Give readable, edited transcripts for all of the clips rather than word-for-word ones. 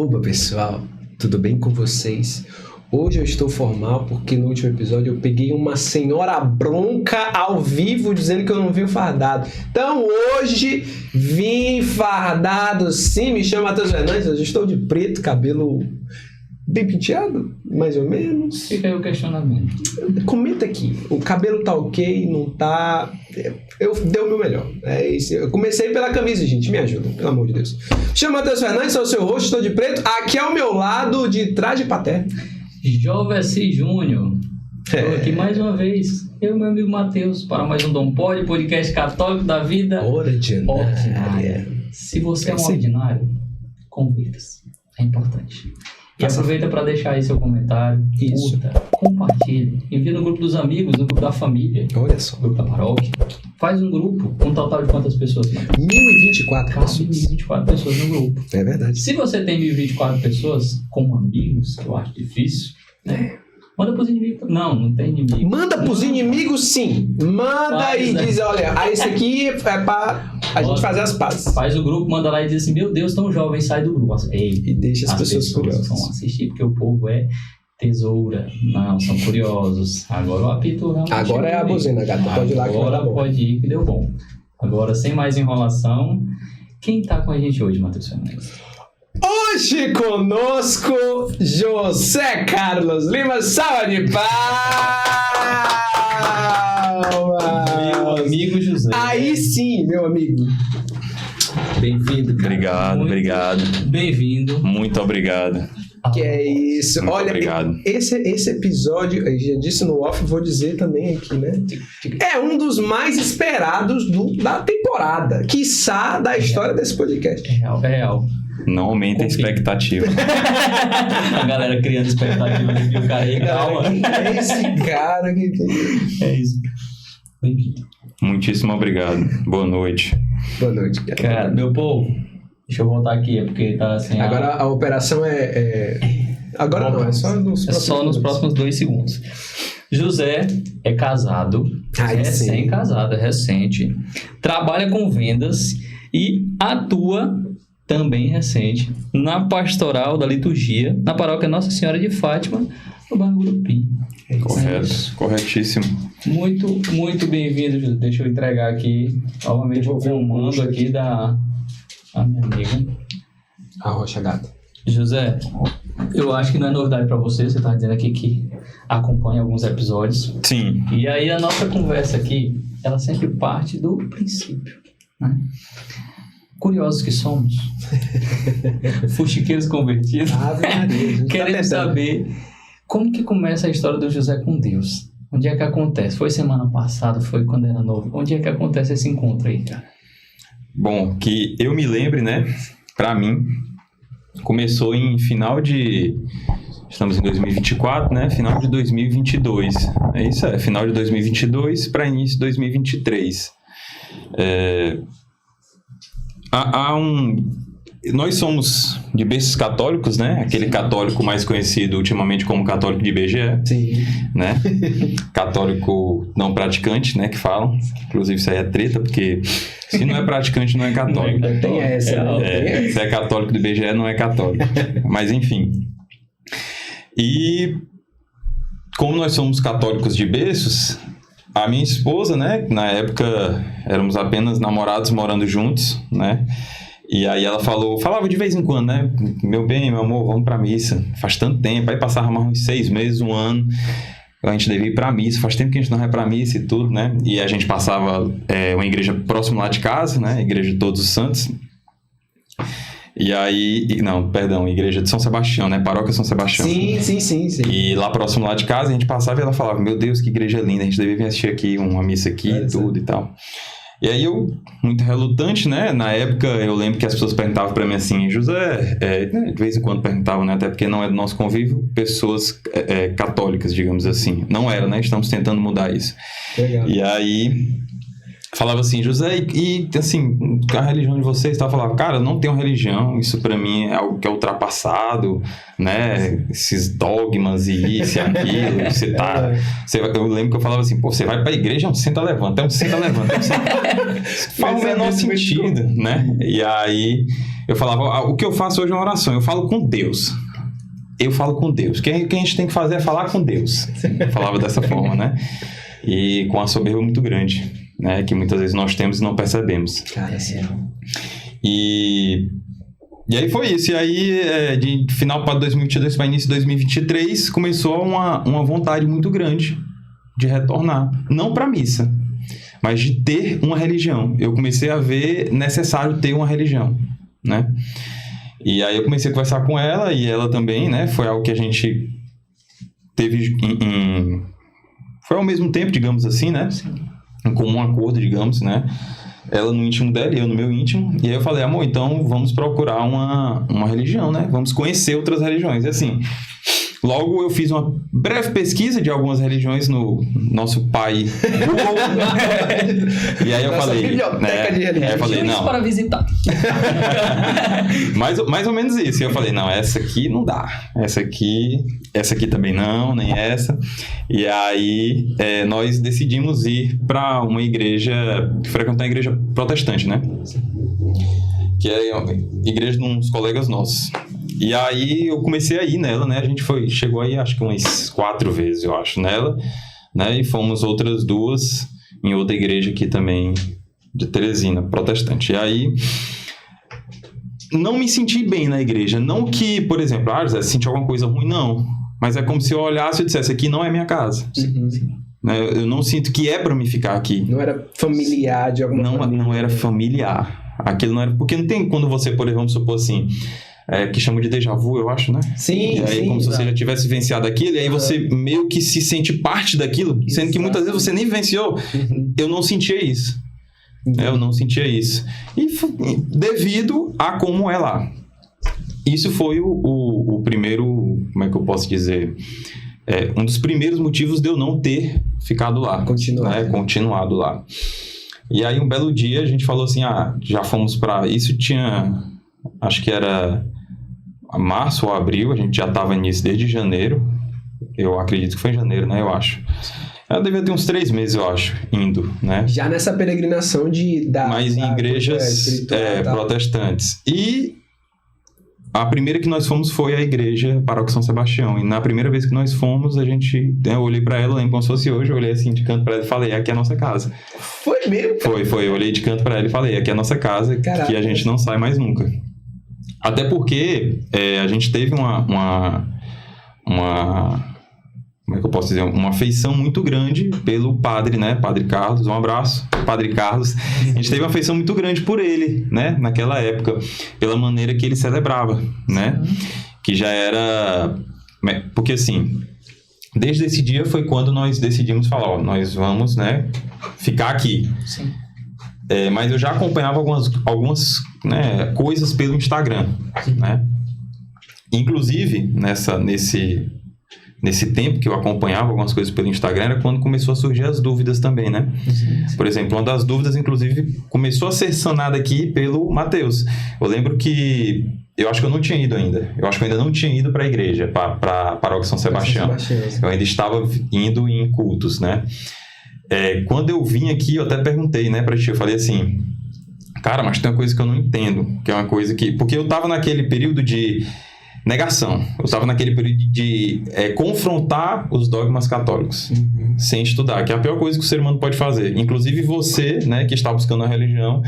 Oba, pessoal, tudo bem com vocês? Hoje eu estou formal porque no último episódio eu peguei uma senhora bronca ao vivo dizendo que eu não vim fardado. Então hoje vim fardado sim, me chamo Matheus Fernandes, eu estou de preto, cabelo bem penteado, mais ou menos. Fica aí o questionamento. Comenta aqui, o cabelo tá ok, não tá... Eu dei o meu melhor. É isso. Eu comecei pela camisa, gente, me ajuda, pelo amor de Deus. Chamo Matheus Fernandes, sou o seu host, estou de preto. Aqui ao meu lado, de trás de paterno, Jovem Júnior. Estou aqui mais uma vez, eu e meu amigo Matheus, para mais um Dom Pode, podcast católico da vida ordinária. Se você é um ordinário, convirta-se. É importante. E aproveita para deixar aí seu comentário, curta, compartilhe, envia no grupo dos amigos, no grupo da família, olha só, no grupo da paróquia. Faz um grupo, um total de quantas pessoas? 1024 pessoas. 1024 pessoas no grupo. É verdade. Se você tem 1024 pessoas como amigos, que eu acho difícil, né? Manda pros inimigos. Não tem inimigo. Manda pros inimigos, sim. Manda e diz, olha, esse aqui é pra a gente fazer as pazes. Faz o grupo, manda lá e diz assim, meu Deus, tão jovem, sai do grupo. Ei, e deixa as pessoas curiosas. Vão assistir, porque o povo é tesoura. Não, são curiosos. Agora o apito... Agora é a buzina, gata. Pode ir lá que vai dar bom. Pode ir que deu bom. Agora, sem mais enrolação, quem tá com a gente hoje, Matheus Fernandes? Hoje conosco, José Carlos Lima, salva de palmas! Meu amigo José. Aí sim, meu amigo. Bem-vindo, cara. Obrigado. Bem-vindo. Muito obrigado. Que é isso. Muito olha, obrigado. Esse episódio, eu já disse no off, vou dizer também aqui, né? É um dos mais esperados da temporada, quiçá da história desse podcast. É real. Não aumenta a expectativa. A galera criando expectativa de o cara aí, calma. É esse cara que tem. É isso. Bem-vindo. Muitíssimo obrigado. Boa noite. Boa noite, cara. Cara, meu povo, deixa eu voltar aqui, é porque tá assim... Agora a operação Agora não, é só nos próximos 2 segundos. José é casado, recém-casado, é recente, trabalha com vendas e atua... também recente, na pastoral da liturgia, na paróquia Nossa Senhora de Fátima, no bairro Gurupi. Correto, corretíssimo. Muito, muito bem-vindo, José. Deixa eu entregar aqui, novamente, o comando aqui da minha amiga. A Rocha Gata. José, eu acho que não é novidade para você tá dizendo aqui que acompanha alguns episódios. Sim. E aí a nossa conversa aqui, ela sempre parte do princípio, né? Curiosos que somos, fuxiqueiros convertidos, queremos saber como que começa a história do José com Deus. Onde é que acontece? Foi semana passada? Foi quando era novo? Onde é que acontece esse encontro aí, cara? Bom, que eu me lembre, né? Pra mim, começou em final de... Estamos em 2024, né? Final de 2022. É isso, final de 2022 para início de 2023. Nós somos de berços católicos, né? Aquele católico mais conhecido ultimamente como católico de IBGE. Sim. Né? Católico não praticante, né? Que falam. Inclusive isso aí é treta, porque se não é praticante, não é católico. Tem essa. Se é católico do IBGE, não é católico. Mas enfim. E como nós somos católicos de berços... A minha esposa, né, na época éramos apenas namorados morando juntos, né, e aí ela falava de vez em quando, né, meu bem, meu amor, vamos pra missa, faz tanto tempo, aí passava mais uns 6 meses, 1 ano, a gente devia ir pra missa, faz tempo que a gente não vai pra missa e tudo, né, e a gente passava uma igreja próximo lá de casa, né, Igreja de Todos os Santos. E aí... Não, perdão, Igreja de São Sebastião, né? Paróquia São Sebastião. Sim. E lá próximo lá de casa, a gente passava e ela falava, meu Deus, que igreja linda, a gente devia vir assistir aqui, uma missa aqui e tudo e tal. E aí eu, muito relutante, né? Na época, eu lembro que as pessoas perguntavam pra mim assim, José, de vez em quando perguntavam, né? Até porque não é do nosso convívio, pessoas católicas, digamos assim. Não era, né? Estamos tentando mudar isso. Legal. E aí... Falava assim, José, e assim, a religião de vocês, tá? Falava, cara, eu não tenho religião, isso pra mim é algo que é ultrapassado, né? Esses dogmas e isso e aquilo, você tá... eu lembro que eu falava assim, pô, você vai pra igreja, é um senta-levanta, Faz o menor sentido, né? E aí, eu falava, o que eu faço hoje é uma oração, eu falo com Deus. Eu falo com Deus. O que a gente tem que fazer é falar com Deus. Eu falava dessa forma, né? E com a soberba muito grande, né? Que muitas vezes nós temos e não percebemos. Cara, sim. E aí foi isso. E aí, de final para 2022 para início de 2023, começou uma vontade muito grande de retornar. Não para a missa, mas de ter uma religião. Eu comecei a ver necessário ter uma religião, né? E aí eu comecei a conversar com ela e ela também, né? Foi algo que a gente teve foi ao mesmo tempo, digamos assim, né? Em comum acordo, digamos, né? Ela no íntimo dela e eu no meu íntimo. E aí eu falei, amor, então vamos procurar uma religião, né? Vamos conhecer outras religiões. E assim, logo eu fiz uma breve pesquisa de algumas religiões no nosso pai Google. E aí eu falei, eu falei, não, para visitar. mais ou menos isso. E eu falei, não, essa aqui não dá. Essa aqui também não, nem essa. E aí nós decidimos ir para uma igreja, frequentar uma igreja protestante, né? Que é a igreja de uns colegas nossos. E aí eu comecei a ir nela, né? A gente chegou aí acho que umas 4 vezes, eu acho, nela, né? E fomos outras 2 em outra igreja aqui também, de Teresina, protestante. E aí não me senti bem na igreja. Não que, por exemplo, José, senti alguma coisa ruim, não. Mas é como se eu olhasse e dissesse, aqui não é minha casa. Uhum. Eu não sinto que é para me ficar aqui. Não era familiar de alguma forma. Não era familiar. Aquilo não era... Porque não tem quando você, por exemplo, vamos supor assim... que chama de déjà vu, eu acho, né? Sim, e aí, como se você já tivesse vivenciado aquilo, e aí você meio que se sente parte daquilo, sendo que muitas vezes você nem vivenciou. Eu não sentia isso. Eu não sentia isso. E devido a como é lá. Isso foi o primeiro, como é que eu posso dizer? Um dos primeiros motivos de eu não ter ficado lá. Continuado lá. E aí, um belo dia, a gente falou assim, já fomos para... Isso tinha... Acho que era março ou abril, a gente já estava nisso desde janeiro. Eu acredito que foi em janeiro, né? Eu acho. Ela devia ter uns 3 meses, eu acho, indo, né? Já nessa peregrinação mas em igrejas protestantes. E a primeira que nós fomos foi a igreja Paróquia São Sebastião. E na primeira vez que nós fomos, eu olhei para ela, lembro como se fosse hoje, eu olhei assim de canto para ela e falei, aqui é a nossa casa. Foi mesmo? Foi. Eu olhei de canto para ela e falei, aqui é a nossa casa, Caraca. Que a gente não sai mais nunca. Até porque a gente teve uma como é que eu posso dizer? Uma afeição muito grande pelo padre, né? Padre Carlos, um abraço, Padre Carlos. A gente teve uma afeição muito grande por ele, né? Naquela época, pela maneira que ele celebrava, né? Que já era... Porque assim, desde esse dia foi quando nós decidimos falar, nós vamos, né? Ficar aqui. Sim. Mas eu já acompanhava algumas né, coisas pelo Instagram, né? Inclusive, nesse tempo que eu acompanhava algumas coisas pelo Instagram, era quando começou a surgir as dúvidas também, né? Sim. Por exemplo, uma das dúvidas, inclusive, começou a ser sanada aqui pelo Matheus. Eu lembro que... Eu acho que eu não tinha ido ainda. Eu acho que eu ainda não tinha ido para a igreja, para a Paróquia São Sebastião. Eu ainda estava indo em cultos, né? Quando eu vim aqui, eu até perguntei, né, pra ti, eu falei assim, cara, mas tem uma coisa que eu não entendo, que é uma coisa que... Porque eu tava naquele período de negação, eu tava naquele período de confrontar os dogmas católicos, sem estudar, que é a pior coisa que o ser humano pode fazer. Inclusive você, né, que está buscando a religião,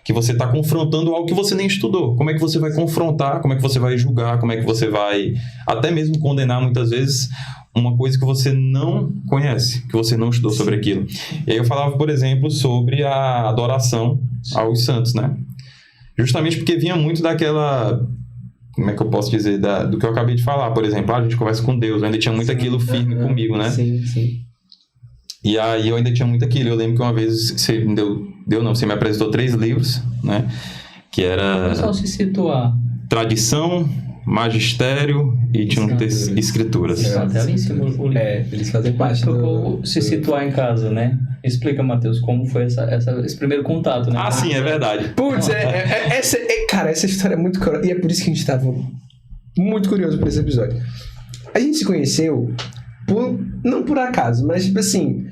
que você está confrontando algo que você nem estudou. Como é que você vai confrontar? Como é que você vai julgar? Como é que você vai até mesmo condenar, muitas vezes, uma coisa que você não conhece, que você não estudou sobre aquilo. E aí eu falava, por exemplo, sobre a adoração aos santos, né? Justamente porque vinha muito daquela... Como é que eu posso dizer? Do que eu acabei de falar. Por exemplo, a gente conversa com Deus. Eu ainda tinha muito aquilo firme comigo, né? Sim. E aí eu ainda tinha muito aquilo. Eu lembro que uma vez você você me apresentou 3 livros, né? Que era... Só se situar. Tradição, Magistério e tinha Escrituras. Até ali em cima o livro. Eles fazem parte do... Se situar em casa, né? Explica, Matheus, como foi esse primeiro contato, né? Sim, é verdade. Putz, cara, essa história é muito curiosa. E é por isso que a gente estava muito curioso por esse episódio. A gente se conheceu, não por acaso, mas tipo assim,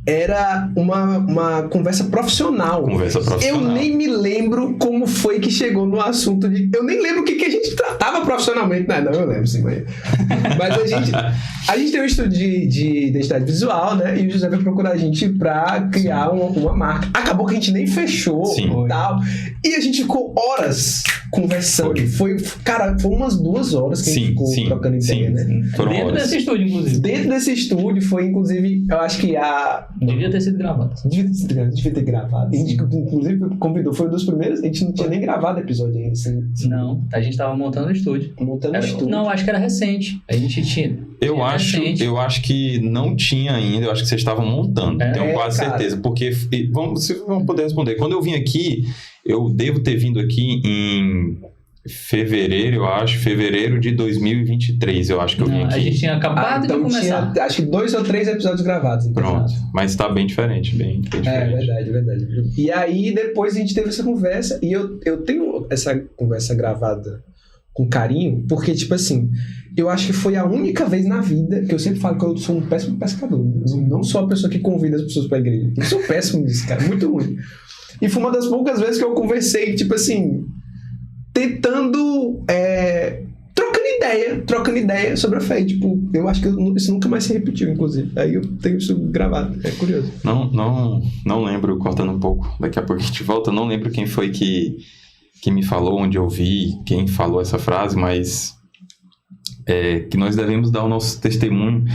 era uma conversa profissional. Eu nem me lembro como foi que chegou no assunto de... Eu nem lembro o que a gente tratava profissionalmente. Não, eu lembro, sim, mas a gente tem um estudo de identidade visual, né? E o José vai procurar a gente pra criar uma marca. Acabou que a gente nem fechou e tal. E a gente ficou horas conversando. Foi umas 2 horas que a gente ficou trocando ideia, né? Dentro desse estúdio, inclusive. Dentro desse estúdio foi, inclusive, eu acho que devia ter sido gravado. Devia ter gravado. A gente, inclusive, convidou, foi um dos primeiros. A gente não tinha nem gravado episódio ainda. Não, a gente tava montando o estúdio. Não, acho que era recente. A gente tinha. Eu acho que não tinha ainda. Eu acho que vocês estavam montando. Tenho quase certeza. Porque, vamos poder responder. Quando eu vim aqui, eu devo ter vindo aqui em fevereiro de 2023, eu acho que eu vim aqui. A gente tinha acabado de começar. Tinha, acho que 2 ou 3 episódios gravados. Então. Pronto, mas tá bem diferente, bem diferente. Verdade. E aí, depois a gente teve essa conversa, e eu tenho essa conversa gravada com carinho, porque, tipo assim, eu acho que foi a única vez na vida que eu sempre falo que eu sou um péssimo pescador. Eu não sou a pessoa que convida as pessoas pra igreja. Eu sou péssimo nisso, cara, muito ruim. E foi uma das poucas vezes que eu conversei, tipo assim, tentando, trocando ideia sobre a fé. Tipo, eu acho que isso nunca mais se repetiu, inclusive. Aí eu tenho isso gravado, é curioso. Não lembro, cortando um pouco, daqui a pouco a gente volta, não lembro quem foi que me falou, onde eu vi, quem falou essa frase, mas que nós devemos dar o nosso testemunho,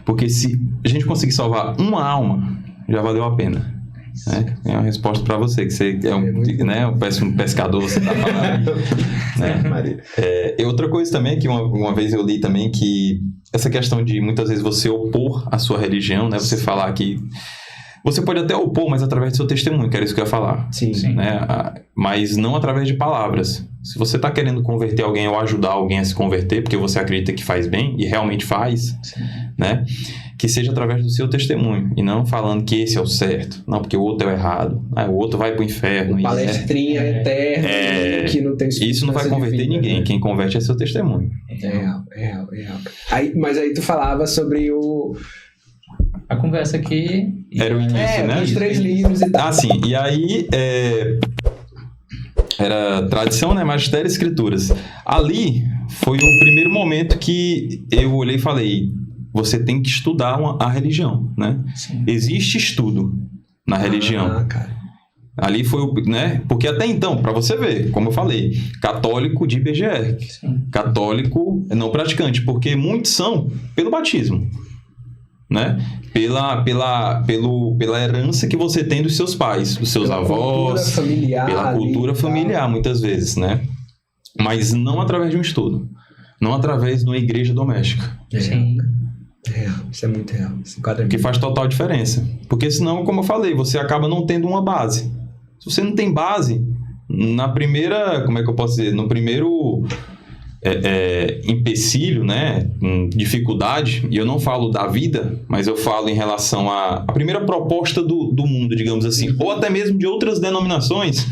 porque se a gente conseguir salvar uma alma, já valeu a pena. É uma resposta para você, que você é um péssimo pescador, você tá falando. Né? Outra coisa também, que uma vez eu li também, que essa questão de muitas vezes você opor a sua religião, né? Você falar que... Você pode até opor, mas através do seu testemunho, que era isso que eu ia falar. Sim. Né? Mas não através de palavras. Se você está querendo converter alguém ou ajudar alguém a se converter, porque você acredita que faz bem, e realmente faz, né? Que seja através do seu testemunho, e não falando que esse é o certo, não, porque o outro é o errado, o outro vai pro inferno. Palestrinha eterna, que não tem... Isso não vai converter ninguém, quem converte é seu testemunho. Real. Mas aí tu falava sobre a conversa aqui... Era o início, né? Os 3 livros e tal. Sim. E aí, era tradição, né? Magistério e Escrituras. Ali foi o primeiro momento que eu olhei e falei, você tem que estudar a religião, né? Sim. Existe estudo na religião. Cara. Ali foi né? Porque até então, para você ver, como eu falei, católico de IBGE. Sim. Católico não praticante, porque muitos são pelo batismo. Né? Pela herança que você tem dos seus pais, dos seus avós, pela cultura familiar, muitas vezes, né? Mas não através de um estudo, não através de uma igreja doméstica. Sim. Isso é muito real. Que faz total diferença. Porque senão, como eu falei, você acaba não tendo uma base. Se você não tem base, na primeira, como é que eu posso dizer? No primeiro... empecilho, né, dificuldade, e eu não falo da vida, mas eu falo em relação à primeira proposta do mundo, digamos assim, ou até mesmo de outras denominações,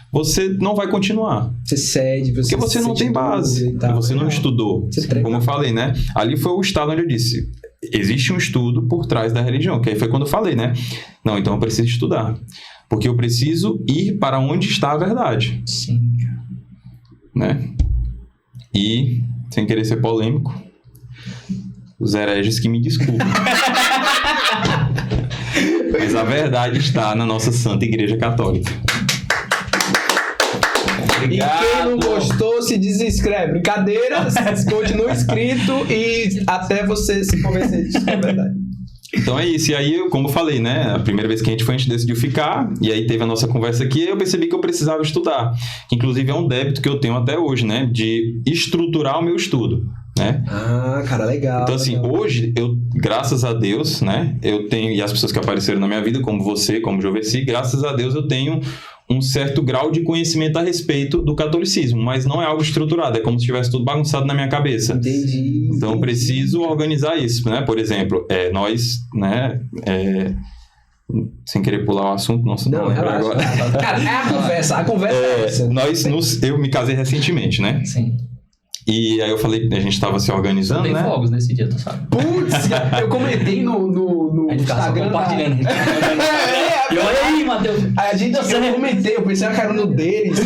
você não vai continuar. Você cede, porque você não tem base, você não estudou. Como eu falei, né, ali foi o estado onde eu disse, existe um estudo por trás da religião, que aí foi quando eu falei, né, não, então eu preciso estudar, porque eu preciso ir para onde está a verdade. Sim. Né? E, sem querer ser polêmico, os hereges que me desculpem. Mas a verdade está na nossa Santa Igreja Católica. Obrigado. E quem não gostou, se desinscreve. Brincadeira, continua inscrito e até você se convencer disso que é verdade. Então é isso, e aí, como eu falei, né, a primeira vez que a gente decidiu ficar, e aí teve a nossa conversa aqui, eu percebi que eu precisava estudar, que inclusive é um débito que eu tenho até hoje, né, de estruturar o meu estudo, né. Cara, legal. Então assim, hoje, graças a Deus, né, eu tenho, e as pessoas que apareceram na minha vida, como você, como Joveci, graças a Deus eu tenho um certo grau de conhecimento a respeito do catolicismo, mas não é algo estruturado, é como se tivesse tudo bagunçado na minha cabeça. Entendi. Então eu preciso organizar isso, né? Por exemplo, nós, né, sem querer pular o assunto, não relaxa, agora. Cara, a conversa é essa. Eu me casei recentemente, né? Sim. E aí eu falei, a gente tava se organizando, tem né? Tem fogos nesse dia, tu sabe? Putz, eu comentei no Instagram. Compartilhando. E olha aí, Matheus. Eu comentei, eu pensei que era no deles.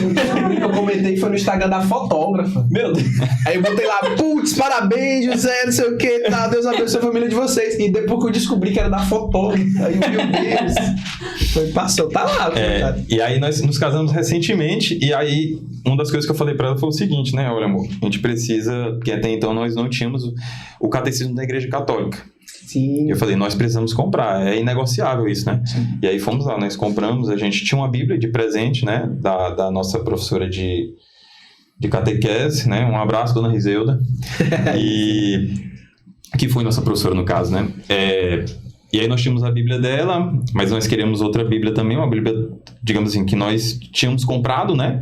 Eu comentei que foi no Instagram da fotógrafa. Meu Deus. Aí eu botei lá, putz, parabéns, José, não sei o que, tá, Deus abençoe a família de vocês. E depois que eu descobri que era da fotógrafa, aí meu Deus, foi, passou, tá lá. E aí nós nos casamos recentemente, e aí uma das coisas que eu falei pra ela foi o seguinte, né, olha amor, a gente precisa, que até então nós não tínhamos o catecismo da Igreja Católica. Sim. Eu falei, nós precisamos comprar, é inegociável isso, né? Sim. E aí fomos lá, nós compramos, a gente tinha uma Bíblia de presente, né, da nossa professora de catequese, né, um abraço, dona Rizeuda, e que foi nossa professora no caso, né, e aí nós tínhamos a Bíblia dela, mas nós queríamos outra Bíblia também, uma Bíblia, digamos assim, que nós tínhamos comprado, né,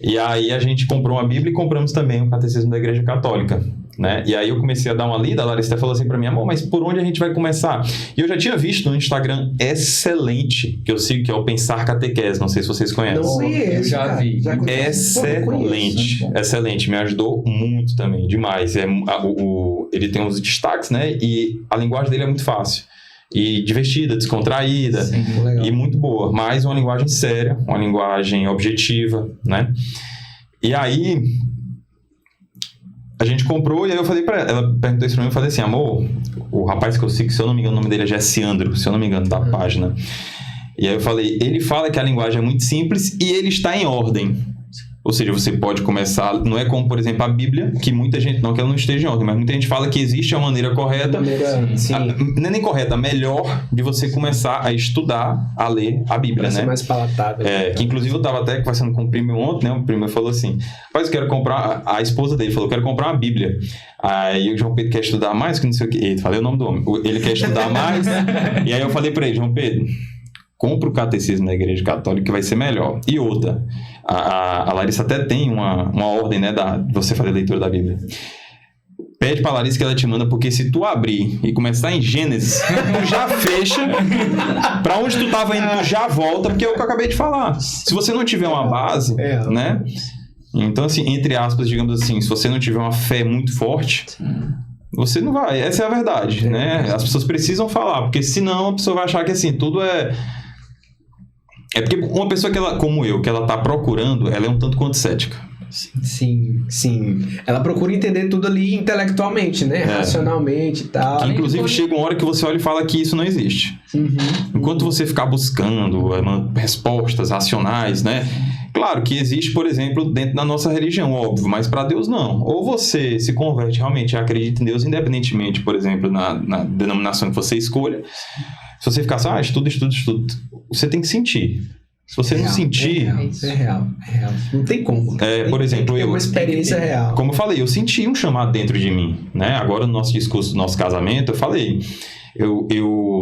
e aí a gente comprou uma Bíblia e compramos também o Catecismo da Igreja Católica, né? E aí eu comecei a dar uma lida, a Larissa falou assim pra mim, amor, mas por onde a gente vai começar? E eu já tinha visto no Instagram excelente, que eu sigo, que é o Pensar Catequese, não sei se vocês conhecem. Não conheço, eu já vi. Excelente, excelente, me ajudou muito também, demais. Ele tem uns destaques, né? E a linguagem dele é muito fácil. E divertida, descontraída. Sim, e muito boa, mas uma linguagem séria, uma linguagem objetiva, né? E aí a gente comprou, e aí eu falei pra ela perguntou isso pra mim, eu falei assim, amor, o rapaz que eu sigo, se eu não me engano, o nome dele é Jessiandro, se eu não me engano, da página. E aí eu falei, ele fala que a linguagem é muito simples e ele está em ordem. Ou seja, você pode começar, não é como, por exemplo, a Bíblia, que muita gente, não que ela não esteja em ordem, mas muita gente fala que existe a maneira correta, não é nem correta, melhor de você começar a estudar, a ler a Bíblia, né? Ser mais palatável. Que inclusive eu estava até conversando com o primo ontem, né? O primo falou assim, mas eu quero comprar, a esposa dele falou, eu quero comprar uma Bíblia. Aí o João Pedro quer estudar mais, que não sei o que, falei o nome do homem, ele quer estudar mais, e aí eu falei para ele, João Pedro, compra o catecismo da Igreja Católica que vai ser melhor. E outra, a Larissa até tem uma ordem, né, de você fazer a leitura da Bíblia. Pede pra Larissa que ela te manda, porque se tu abrir e começar em Gênesis, tu já fecha, pra onde tu tava indo, tu já volta, porque é o que eu acabei de falar. Se você não tiver uma base, né, então assim, entre aspas, digamos assim, se você não tiver uma fé muito forte, você não vai, essa é a verdade, né, as pessoas precisam falar, porque senão a pessoa vai achar que assim, tudo é porque uma pessoa que ela, como eu, que ela tá procurando, ela é um tanto quanto cética. Sim. Ela procura entender tudo ali intelectualmente, né? Racionalmente e tal. Que, inclusive, chega uma hora que você olha e fala que isso não existe. Enquanto você ficar buscando respostas racionais, né? Claro que existe, por exemplo, dentro da nossa religião, óbvio, mas para Deus não. Ou você se converte realmente e acredita em Deus, independentemente, por exemplo, na denominação que você escolha. Se você ficar assim, estuda, você tem que sentir. Se você não sentir... É real. Não tem como. Por exemplo, é uma experiência real. Como eu falei, eu senti um chamado dentro de mim, né? Agora, no nosso discurso, no nosso casamento, eu falei...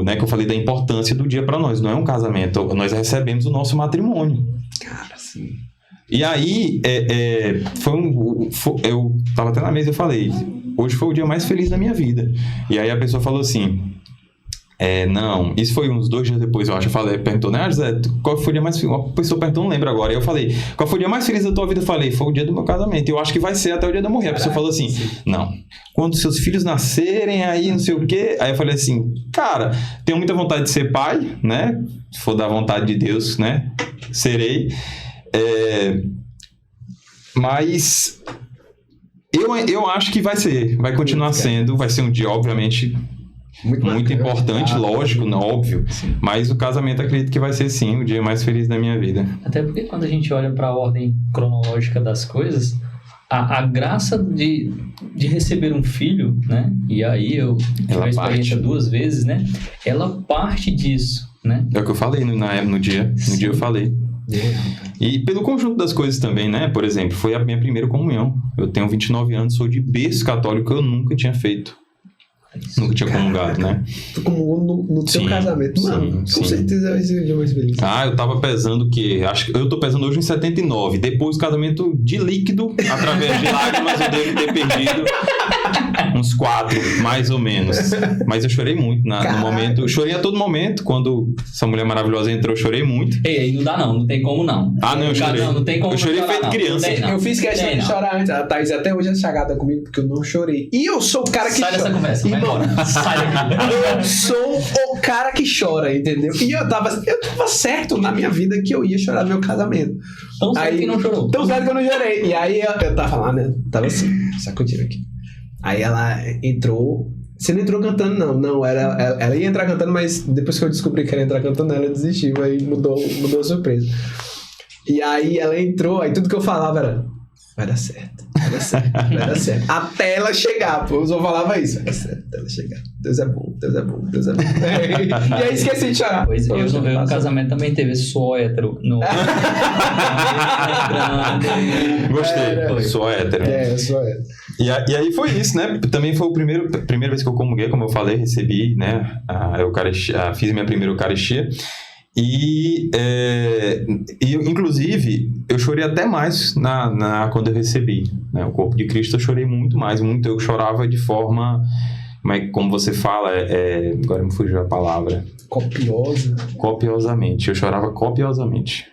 né, que eu falei da importância do dia para nós. Não é um casamento, nós recebemos o nosso matrimônio. Cara, sim. E aí, eu tava até na mesa e eu falei, hoje foi o dia mais feliz da minha vida. E aí a pessoa falou assim... não, isso foi uns 2 dias depois, eu acho. Eu falei, perguntou, né, José, qual foi o dia mais feliz? Uma pessoa perguntou, não lembro agora. E eu falei, qual foi o dia mais feliz da tua vida? Eu falei, foi o dia do meu casamento. Eu acho que vai ser até o dia de eu morrer. A pessoa falou assim, não, quando seus filhos nascerem, aí não sei o quê. Aí eu falei assim, cara, tenho muita vontade de ser pai, né? Se for da vontade de Deus, né? Serei. Mas eu acho que vai continuar sendo, vai ser um dia, obviamente... Muito importante, lógico, óbvio. Sim. Mas o casamento, acredito que vai ser, sim, o dia mais feliz da minha vida. Até porque quando a gente olha para a ordem cronológica das coisas, a graça de receber um filho, né? E aí eu tive a experiência 2 vezes, né? Ela parte disso, né? É o que eu falei no dia. No dia eu falei. E pelo conjunto das coisas também, né? Por exemplo, foi a minha primeira comunhão. Eu tenho 29 anos, sou de berço católico, eu nunca tinha feito. Nunca tinha comungado, né? Tu comungou no teu casamento. Mano, com certeza vai ser o dia mais feliz. Eu tava pesando o quê? Acho que eu tô pesando hoje em 79. Depois do casamento de líquido, através de lágrimas, eu devo ter perdido uns 4, mais ou menos. Mas eu chorei muito no momento. Eu chorei a todo momento. Quando essa mulher maravilhosa entrou, eu chorei muito. Ei, não dá não tem como não. Ah, não, eu chorei. Não tem como eu chorei feito criança. Eu fiz questão de chorar antes. A Thaís até hoje é chagada comigo porque eu não chorei. E eu sou o cara que chora. Sai dessa conversa, vai embora. Sai daqui. Eu sou o cara que chora, entendeu? E eu tava certo na minha vida que eu ia chorar no meu casamento. Tão certo que não chorou. Tão certo que eu não chorei. E aí eu tava lá, né? Tava assim, sacudindo aqui. Aí ela entrou. Você não entrou cantando, não. Não, ela ia entrar cantando, mas depois que eu descobri que ela ia entrar cantando, ela desistiu. Aí mudou a surpresa. E aí ela entrou, aí tudo que eu falava era: vai dar certo, vai dar certo, vai dar certo. Até ela chegar, pô, eu só falava isso: vai dar certo, até ela chegar. Deus é bom, Deus é bom, Deus é bom. E aí esqueci de chorar. Pois eu no casamento também teve esse sou hétero. Gostei, sou hétero. Eu sou hétero. E aí foi isso, né? Também foi a primeira vez que eu comunguei, como eu falei, recebi, né, a Eucaristia, fiz minha primeira Eucaristia. E inclusive, eu chorei até mais quando eu recebi, né, o corpo de Cristo. Eu chorei muito mais, eu chorava de forma, como você fala, agora me fugiu a palavra. Copiosamente, eu chorava copiosamente,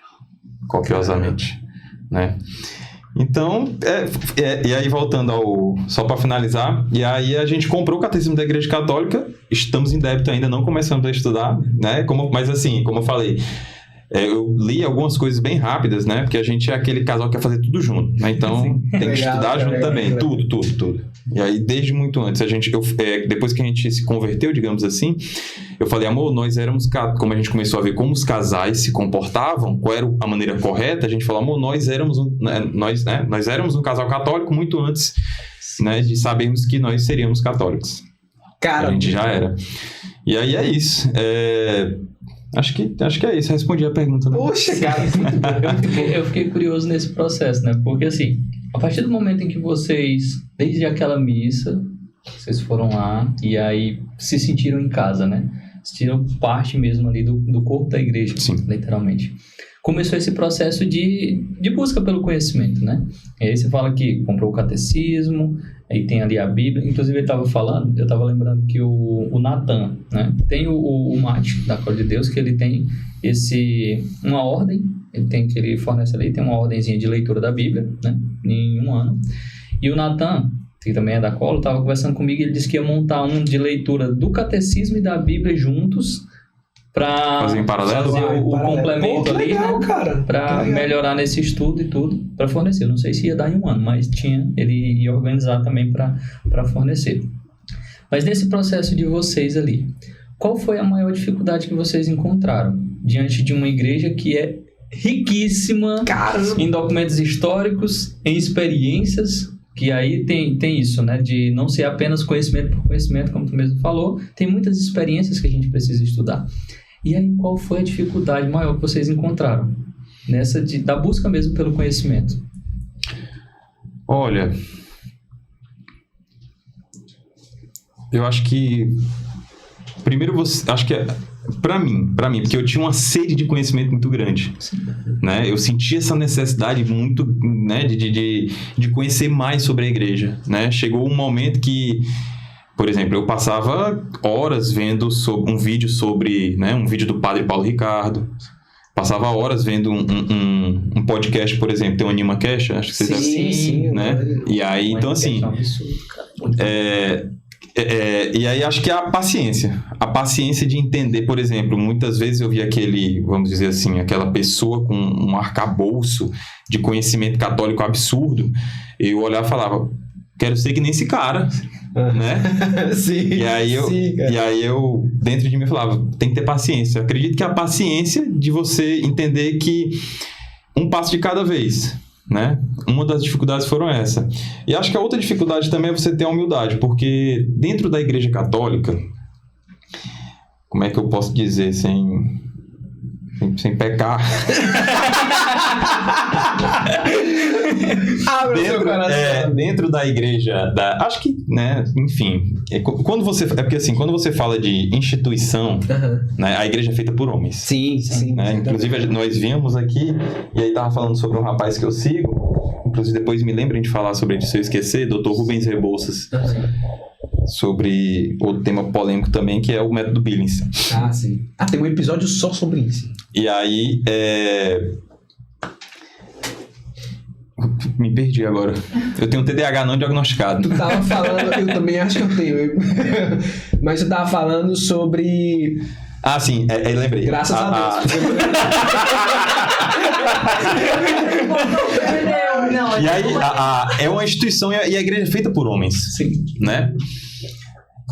né? Então, e aí voltando só para finalizar, e aí a gente comprou o Catecismo da Igreja Católica, estamos em débito ainda, não começamos a estudar, né? Mas assim, como eu falei, eu li algumas coisas bem rápidas, né? Porque a gente é aquele casal que quer fazer tudo junto, né? Então, tem que estudar junto também, tudo. E aí, desde muito antes, depois que a gente se converteu, digamos assim, eu falei: amor, nós éramos, como a gente começou a ver como os casais se comportavam, qual era a maneira correta, a gente falou: amor, nós éramos um casal católico muito antes, né, de sabermos que nós seríamos católicos. Cara, a gente já era. E aí é isso. Acho que é isso. Respondi a pergunta. Né? Poxa, cara, muito bom. Eu fiquei curioso nesse processo, né? Porque assim, a partir do momento em que vocês, desde aquela missa, vocês foram lá e aí se sentiram em casa, né? Sentiram parte mesmo ali do corpo da igreja, sim, literalmente. Começou esse processo de busca pelo conhecimento, né? E aí você fala que comprou o catecismo, aí tem ali a Bíblia. Inclusive, eu estava lembrando que o Natan, né? Tem o Mate da Cola de Deus, que ele tem uma ordem, que ele fornece ali, tem uma ordenzinha de leitura da Bíblia, né? Em um ano. E o Natan, que também é da Cola, estava conversando comigo e ele disse que ia montar um de leitura do catecismo e da Bíblia juntos, para fazer o complemento ali, legal, né? Para melhorar nesse estudo e tudo, para fornecer. Eu não sei se ia dar em um ano, mas ele ia organizar também para fornecer. Mas nesse processo de vocês ali, qual foi a maior dificuldade que vocês encontraram diante de uma igreja que é riquíssima em documentos históricos, em experiências, que aí tem isso, né, de não ser apenas conhecimento por conhecimento, como tu mesmo falou, tem muitas experiências que a gente precisa estudar. E aí, qual foi a dificuldade maior que vocês encontraram nessa da busca mesmo pelo conhecimento? Olha, eu acho que primeiro acho que para mim, porque eu tinha uma sede de conhecimento muito grande, né? Eu sentia essa necessidade muito, né, de conhecer mais sobre a igreja, né? Chegou um momento que, por exemplo, eu passava horas vendo um vídeo sobre, né, um vídeo do Padre Paulo Ricardo. Passava horas vendo um podcast, por exemplo, tem o AnimaCast, acho que vocês já viram. Sim, né? E aí, então assim, e aí acho que é a paciência de entender, por exemplo, muitas vezes eu vi vamos dizer assim, aquela pessoa com um arcabouço de conhecimento católico absurdo, eu olhava e falava: quero ser que nem esse cara, né? Sim. E aí eu, dentro de mim, falava: tem que ter paciência. Eu acredito que a paciência de você entender que um passo de cada vez, né? Uma das dificuldades foram essa. E acho que a outra dificuldade também é você ter a humildade, porque dentro da Igreja Católica, como é que eu posso dizer sem pecar? Dentro da igreja, acho que, né, enfim, porque assim, quando você fala de instituição, né, a igreja é feita por homens. Sim. Né? Inclusive, nós vimos aqui, e aí tava falando sobre um rapaz que eu sigo, inclusive depois me lembrem de falar sobre ele se eu esquecer, Dr. Rubens Rebouças, sobre outro tema polêmico também, que é o método Billings. Ah, sim. Tem um episódio só sobre isso. E aí, me perdi agora. Eu tenho um TDAH não diagnosticado. Tu tava falando, eu também acho que eu tenho. Mas tu tava falando sobre... Ah, sim, lembrei. Graças a Deus. E aí, é uma instituição e a igreja é feita por homens. Sim. Né?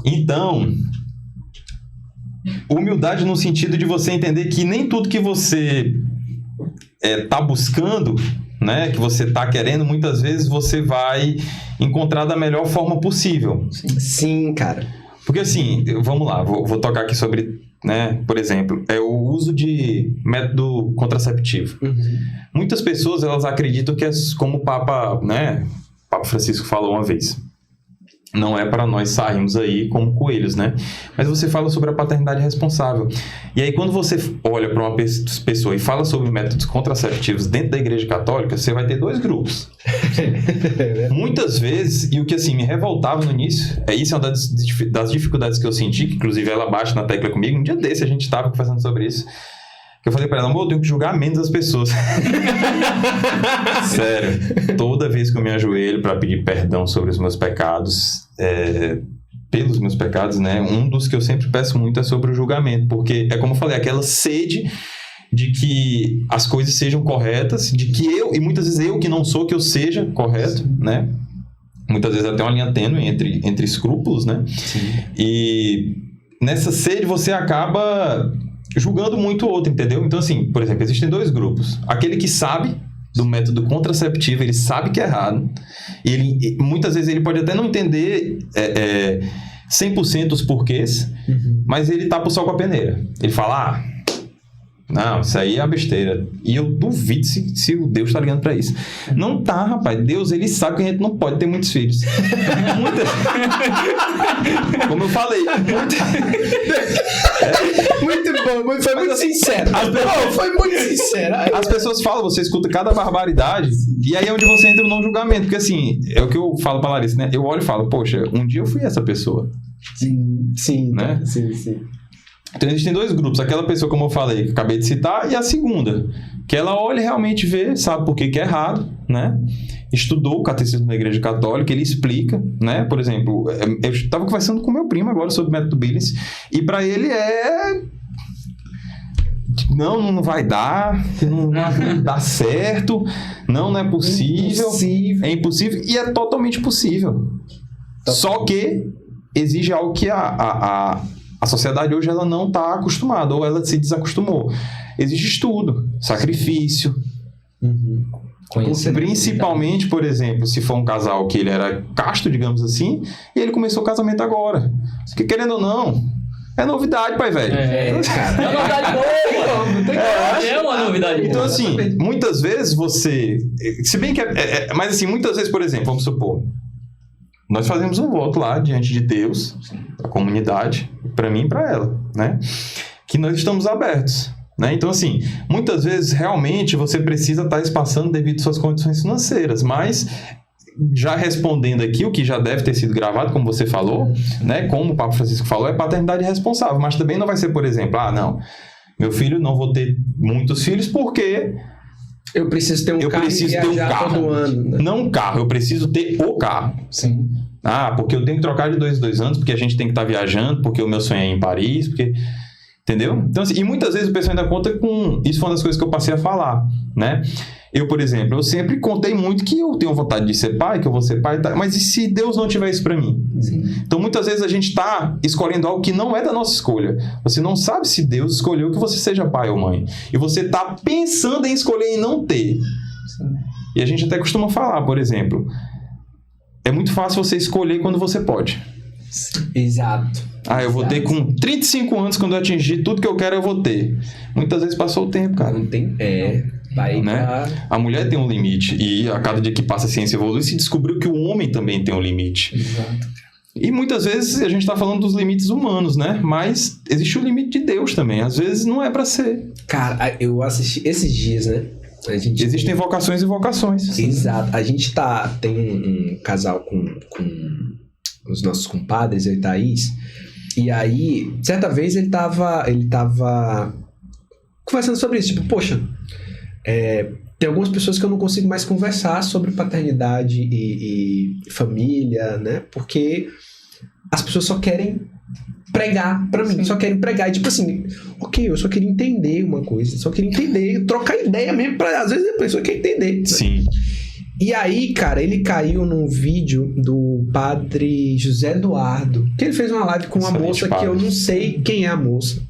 Então, humildade no sentido de você entender que nem tudo que você tá buscando, né, que você tá querendo, muitas vezes você vai encontrar da melhor forma possível. Sim, cara. Porque assim, vamos lá, vou tocar aqui sobre, né, por exemplo, o uso de método contraceptivo. Muitas pessoas, elas acreditam que é como o Papa Francisco falou uma vez. Não é para nós sairmos aí como coelhos, né? Mas você fala sobre a paternidade responsável. E aí, quando você olha para uma pessoa e fala sobre métodos contraceptivos dentro da Igreja Católica, você vai ter dois grupos. Muitas vezes, e o que assim me revoltava no início, isso é uma das dificuldades que eu senti, que inclusive ela bate na tecla comigo. Um dia desse a gente estava conversando sobre isso. Eu falei pra ela, amor, eu tenho que julgar menos as pessoas. Sério. Toda vez que eu me ajoelho pra pedir perdão sobre os meus pecados, pelos meus pecados, né? Um dos que eu sempre peço muito é sobre o julgamento. Porque, como eu falei, aquela sede de que as coisas sejam corretas, de que e muitas vezes eu que não sou, que eu seja correto, né? Muitas vezes até uma linha tênue entre escrúpulos, né? Sim. E nessa sede você acaba julgando muito o outro, entendeu? Então, assim, por exemplo, existem dois grupos. Aquele que sabe do método contraceptivo, ele sabe que é errado. E muitas vezes ele pode até não entender 100% os porquês, mas ele tapa o sol com a peneira. Ele fala, não, isso aí é uma besteira. E eu duvido se o Deus está ligando para isso. Não tá, rapaz. Deus, ele sabe que a gente não pode ter muitos filhos. Como eu falei. Muito bom, foi muito sincero. Foi muito sincero. As pessoas falam, você escuta cada barbaridade, e aí é onde você entra no não julgamento. Porque assim, é o que eu falo pra Larissa, né? Eu olho e falo, poxa, um dia eu fui essa pessoa. Sim. Né? Sim. Então existem dois grupos. Aquela pessoa, como eu falei, que eu acabei de citar, e a segunda, que ela olha e realmente vê, sabe por que é errado, né? Estudou o catecismo da Igreja Católica, ele explica, né? Por exemplo, eu estava conversando com meu primo agora sobre o método Billings, e para ele não vai dar, não dá certo, não é possível, é impossível, e é totalmente possível. Só que exige algo que a sociedade hoje ela não está acostumada, ou ela se desacostumou. Exige estudo, sacrifício. Principalmente, por exemplo, se for um casal que ele era casto, digamos assim, e ele começou o casamento agora. Porque, querendo ou não, é novidade, pai velho. É uma novidade boa. É uma novidade boa. Então, assim, muitas vezes você... Se bem que mas, assim, muitas vezes, por exemplo, vamos supor, nós fazemos um voto lá diante de Deus, a comunidade, para mim e para ela, né? Que nós estamos abertos. Né? Então, assim, muitas vezes, realmente, você precisa estar espaçando devido às suas condições financeiras, mas, já respondendo aqui, o que já deve ter sido gravado, como você falou, né? Como o Papa Francisco falou, é paternidade responsável, mas também não vai ser, por exemplo, não, meu filho, não vou ter muitos filhos porque... Eu preciso ter um carro todo ano. Né? Não um carro, eu preciso ter o carro. Sim. Porque eu tenho que trocar de 2 em 2 anos, porque a gente tem que estar viajando, porque o meu sonho é ir em Paris, porque... Entendeu? Então, assim, e muitas vezes o pessoal ainda conta com... Isso foi uma das coisas que eu passei a falar, né? Eu, por exemplo, eu sempre contei muito que eu tenho vontade de ser pai, que eu vou ser pai, mas e se Deus não tiver isso pra mim? Sim. Então, muitas vezes a gente tá escolhendo algo que não é da nossa escolha. Você não sabe se Deus escolheu que você seja pai ou mãe. E você tá pensando em escolher e não ter. Sim. E a gente até costuma falar, por exemplo, é muito fácil você escolher quando você pode. Exato. Eu vou ter com 35 anos, quando eu atingir tudo que eu quero, eu vou ter. Muitas vezes passou o tempo, cara. Não tem... Vai, né? A mulher tem um limite. E a cada dia que passa a ciência evolui, se descobriu que o homem também tem um limite. Exato. E muitas vezes a gente está falando dos limites humanos, né? Mas existe o limite de Deus também. Às vezes não é pra ser. Cara, eu assisti esses dias, né? Existem vocações e vocações. Exato. A gente tem um casal com os nossos compadres, eu e Thaís, e aí, certa vez ele tava conversando sobre isso, tipo, poxa, tem algumas pessoas que eu não consigo mais conversar sobre paternidade e família, né? Porque as pessoas só querem pregar pra mim, só querem pregar. E tipo assim, ok, eu só queria entender uma coisa, só queria entender, trocar ideia mesmo, às vezes a pessoa quer entender. Sim. E aí, cara, ele caiu num vídeo do padre José Eduardo, que ele fez uma live com uma moça que eu não sei quem é a moça.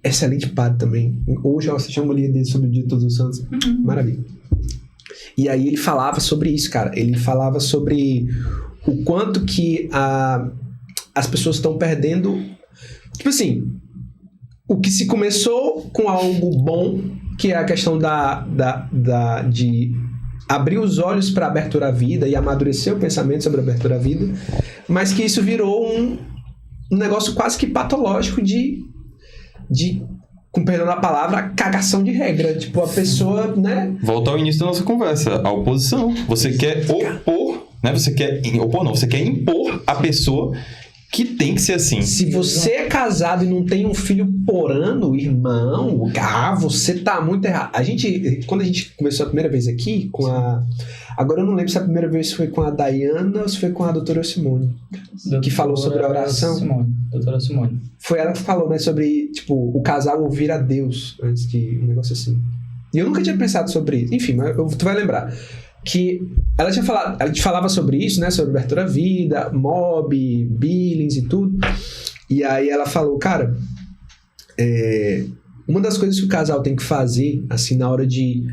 Excelente padre também. Hoje eu assisti uma linha dele sobre o Dia de Todos os Santos. Maravilha. E aí ele falava sobre isso, cara. Ele falava sobre o quanto que as pessoas estão perdendo. Tipo assim, o que se começou com algo bom, que é a questão de abrir os olhos para a abertura à vida e amadurecer o pensamento sobre a abertura à vida, mas que isso virou um negócio quase que patológico de com perdão da palavra, cagação de regra. Tipo, a pessoa, né? Volta ao início da nossa conversa, a oposição. Você quer opor, né? Você quer opor, não. Você quer impor a pessoa que tem que ser assim. Se você é casado e não tem um filho por ano, irmão, você tá muito errado. Quando a gente começou a primeira vez aqui, agora eu não lembro se a primeira vez foi com a Dayana ou se foi com a doutora Simone, que falou sobre a oração. Doutora Simone. Foi ela que falou, né, sobre, tipo, o casal ouvir a Deus antes de um negócio assim. E eu nunca tinha pensado sobre isso. Enfim, mas tu vai lembrar que ela falava sobre isso, né, sobre abertura à vida, mob, Billings e tudo. E aí ela falou, cara, uma das coisas que o casal tem que fazer, assim, na hora de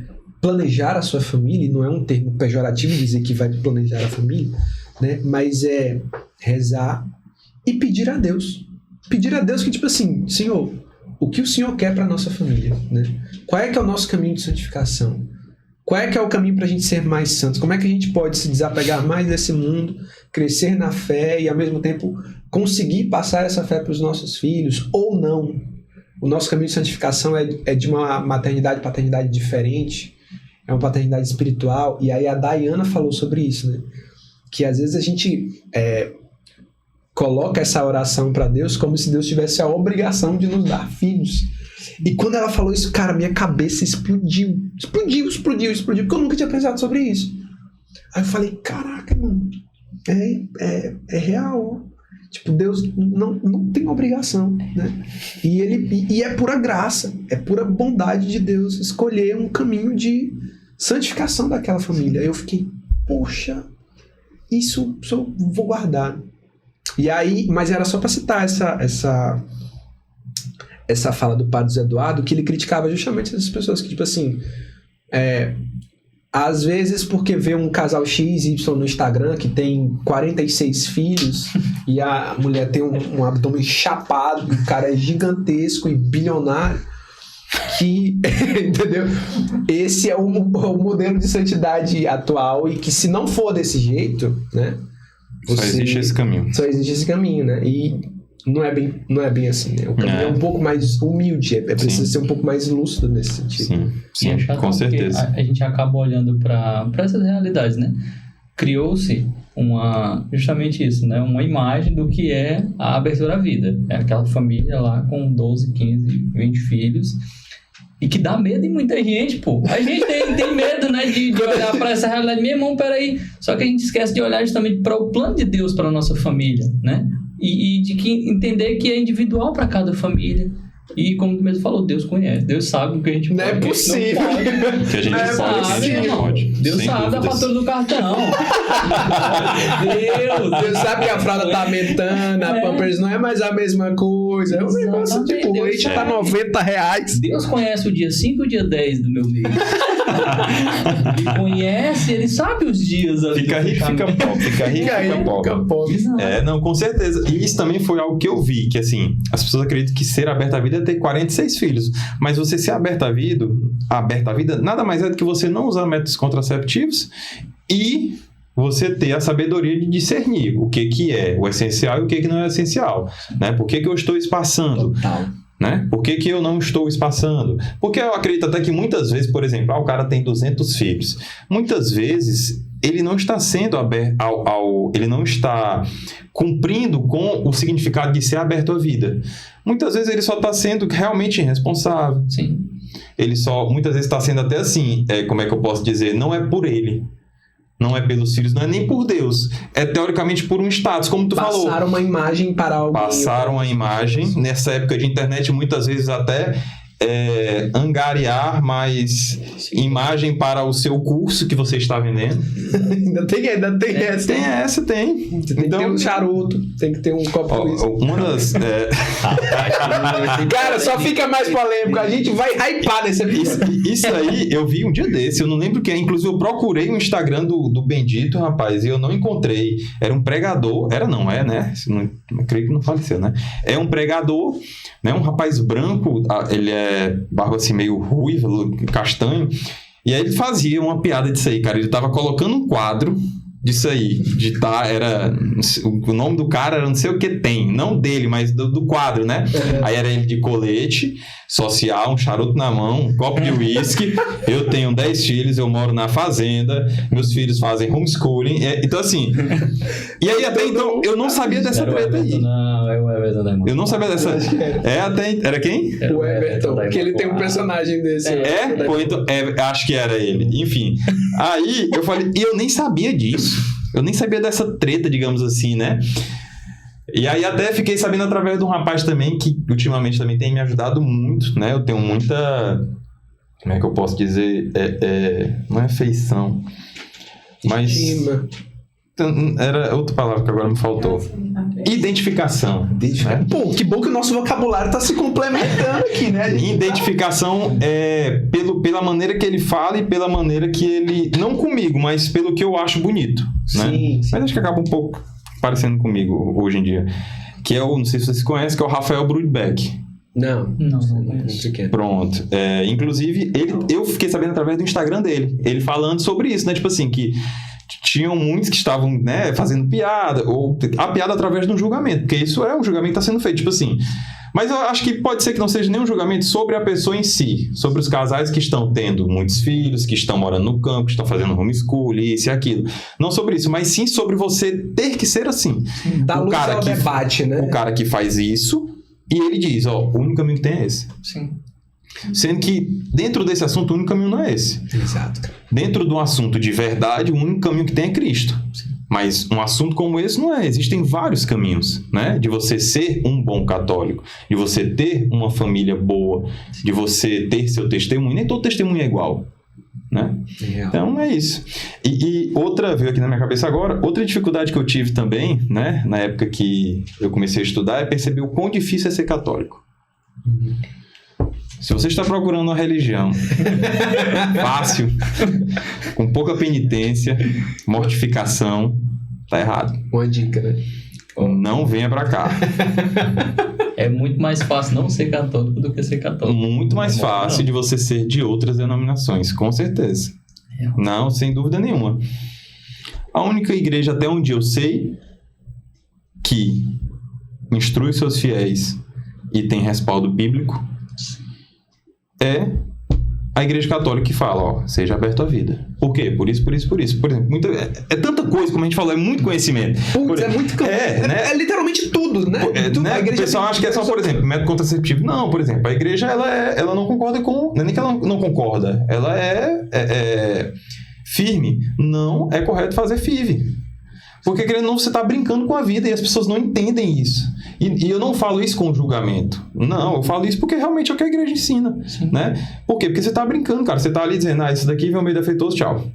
planejar a sua família, e não é um termo pejorativo dizer que vai planejar a família, né, mas é rezar e pedir a Deus. Pedir a Deus que, tipo assim, Senhor, o que o Senhor quer para nossa família, né? Qual é que é o nosso caminho de santificação? Qual é que é o caminho para a gente ser mais santos? Como é que a gente pode se desapegar mais desse mundo, crescer na fé e, ao mesmo tempo, conseguir passar essa fé para os nossos filhos, ou não? O nosso caminho de santificação é de uma maternidade e paternidade diferente, é uma paternidade espiritual. E aí a Dayana falou sobre isso, né? Que às vezes a gente coloca essa oração para Deus como se Deus tivesse a obrigação de nos dar filhos. E quando ela falou isso, cara, minha cabeça explodiu, porque eu nunca tinha pensado sobre isso. Aí eu falei, caraca, mano, é real. Tipo, Deus não tem obrigação, né? E é pura graça, é pura bondade de Deus escolher um caminho de santificação daquela família. Aí eu fiquei, poxa, isso eu vou guardar. E aí, mas era só para citar essa fala do padre José Eduardo, que ele criticava justamente essas pessoas que, tipo assim, às vezes porque vê um casal XY no Instagram que tem 46 filhos e a mulher tem um abdômen chapado, o cara é gigantesco e bilionário, que, entendeu? Esse é o modelo de santidade atual, e que se não for desse jeito, né? Só existe esse caminho. Só existe esse caminho, né? E não é bem assim, né? O caminho é um pouco mais humilde, preciso ser um pouco mais lúcido nesse sentido. Sim, com certeza. A gente acaba olhando para essas realidades, né? Criou-se justamente isso, né? Uma imagem do que é a abertura à vida. É aquela família lá com 12, 15, 20 filhos. E que dá medo em muita gente, pô. A gente tem medo, né, de olhar para essa realidade. Meu irmão, peraí. Só que a gente esquece de olhar justamente para o plano de Deus para a nossa família, né? E de entender que é individual para cada família. E como tu mesmo falou, Deus conhece. Deus sabe o que a gente não pode. Não é possível. Que a gente sabe. Deus sabe da fatura do cartão. Deus sabe que a fralda tá aumentando, a Pampers não é mais a mesma coisa. É um negócio tipo, o leite tá R$90. Deus conhece o dia 5 e o dia 10 do meu mês. Ele conhece, ele sabe os dias. Fica rico, fica pobre. Não, com certeza. E isso também foi algo que eu vi, que assim, as pessoas acreditam que ser aberta à vida é ter 46 filhos. Mas você ser aberta à vida, nada mais é do que você não usar métodos contraceptivos e você ter a sabedoria de discernir o que é o essencial e o que não é essencial, né? Por que eu estou espaçando? Total. Né? Por que eu não estou espaçando? Porque eu acredito até que muitas vezes, por exemplo, o cara tem 200 filhos. Muitas vezes ele não está sendo aberto ele não está cumprindo com o significado de ser aberto à vida. Muitas vezes ele só está sendo realmente irresponsável. Sim. Ele só, muitas vezes está sendo até assim, como é que eu posso dizer? Não é por ele. Não é pelos filhos, não é nem por Deus. É teoricamente por um status, como tu falou. Passaram uma imagem para alguém. Passaram a imagem. Nessa época de internet, muitas vezes até angariar mais imagem para o seu curso que você está vendendo. ainda tem essa. Tem essa, tem. Tem que ter um charuto, tem que ter um copo de uísque. Uma das... Cara, só fica mais polêmico. A gente vai hypar nesse episódio. Isso aí, eu vi um dia desse, eu não lembro quem. Inclusive, eu procurei o Instagram do Bendito, rapaz, e eu não encontrei. Era um pregador. Né? Eu creio que não faleceu, né? É um pregador, né? Um rapaz branco, ele é barba assim meio ruiva, castanho. E aí ele fazia uma piada disso aí, cara. Ele tava colocando um quadro disso aí. O nome do cara era não sei o que tem. Não dele, mas do quadro, né? Aí era ele de colete, social, um charuto na mão, um copo de uísque. Eu tenho 10 filhos, eu moro na fazenda. Meus filhos fazem homeschooling. Então assim... E aí até então, eu não sabia dessa treta aí. Não, é o Everton da Eu não sabia dessa... Era quem? O Everton, porque ele tem um personagem desse. Pô, então, acho que era ele. Enfim. Aí eu falei... E eu nem sabia disso. Eu nem sabia dessa treta, digamos assim, né? E aí até fiquei sabendo através de um rapaz também que ultimamente também tem me ajudado muito, né? Eu tenho muita... Como é que eu posso dizer? Não é afeição, mas... Estima. Era outra palavra que agora me faltou. Identificação. Né? Pô, que bom que o nosso vocabulário tá se complementando aqui, né? Identificação pela maneira que ele fala e pela maneira que ele... Não comigo, mas pelo que eu acho bonito. Né? Sim. Mas acho que acaba um pouco parecendo comigo hoje em dia. Que é não sei se vocês conhecem, que é o Rafael Brudbeck. Não sei quem é. Pronto. Inclusive, eu fiquei sabendo através do Instagram dele. Ele falando sobre isso, né? Tipo assim, que... Tinham muitos que estavam, né, fazendo piada, ou a piada através de um julgamento, porque isso é um julgamento que está sendo feito, tipo assim. Mas eu acho que pode ser que não seja nenhum julgamento sobre a pessoa em si, sobre os casais que estão tendo muitos filhos, que estão morando no campo, que estão fazendo homeschool, isso e aquilo. Não sobre isso, mas sim sobre você ter que ser assim. Dá luz ao debate, né? O cara que faz isso, e ele diz, o único caminho que tem é esse. Sim. Sendo que dentro desse assunto o único caminho não é esse. Exato. Dentro de um assunto de verdade, o único caminho que tem é Cristo. Sim. Mas um assunto como esse não é. Existem vários caminhos, né? De você ser um bom católico, de você ter uma família boa, de você ter seu testemunho. Nem todo testemunho é igual, né? Então é isso. E outra, veio aqui na minha cabeça agora, outra dificuldade que eu tive também, né? Na época que eu comecei a estudar, é perceber o quão difícil é ser católico. Se você está procurando uma religião fácil, com pouca penitência, mortificação, tá errado. Uma dica, né? Não venha pra cá. É muito mais fácil não ser católico do que ser católico. Muito mais fácil de você ser de outras denominações, com certeza. Não, sem dúvida nenhuma. A única igreja, até onde eu sei, que instrui seus fiéis e tem respaldo bíblico, é a Igreja Católica que fala, seja aberto à vida. Por quê? Por isso. Por exemplo, é tanta coisa, como a gente falou, é muito conhecimento. Putz, é muito... né? É literalmente tudo, né? Né? O pessoal acha que é só, por exemplo, método contraceptivo. Não, por exemplo, a igreja, ela não concorda com... Não é nem que ela não concorda. Ela é firme. Não é correto fazer FIV. Porque, querendo ou não, você está brincando com a vida e as pessoas não entendem isso. E eu não falo isso com julgamento. Não, eu falo isso porque realmente é o que a igreja ensina. Né? Por quê? Porque você está brincando, cara. Você está ali dizendo, isso daqui vem o meio defeitoso, tchau.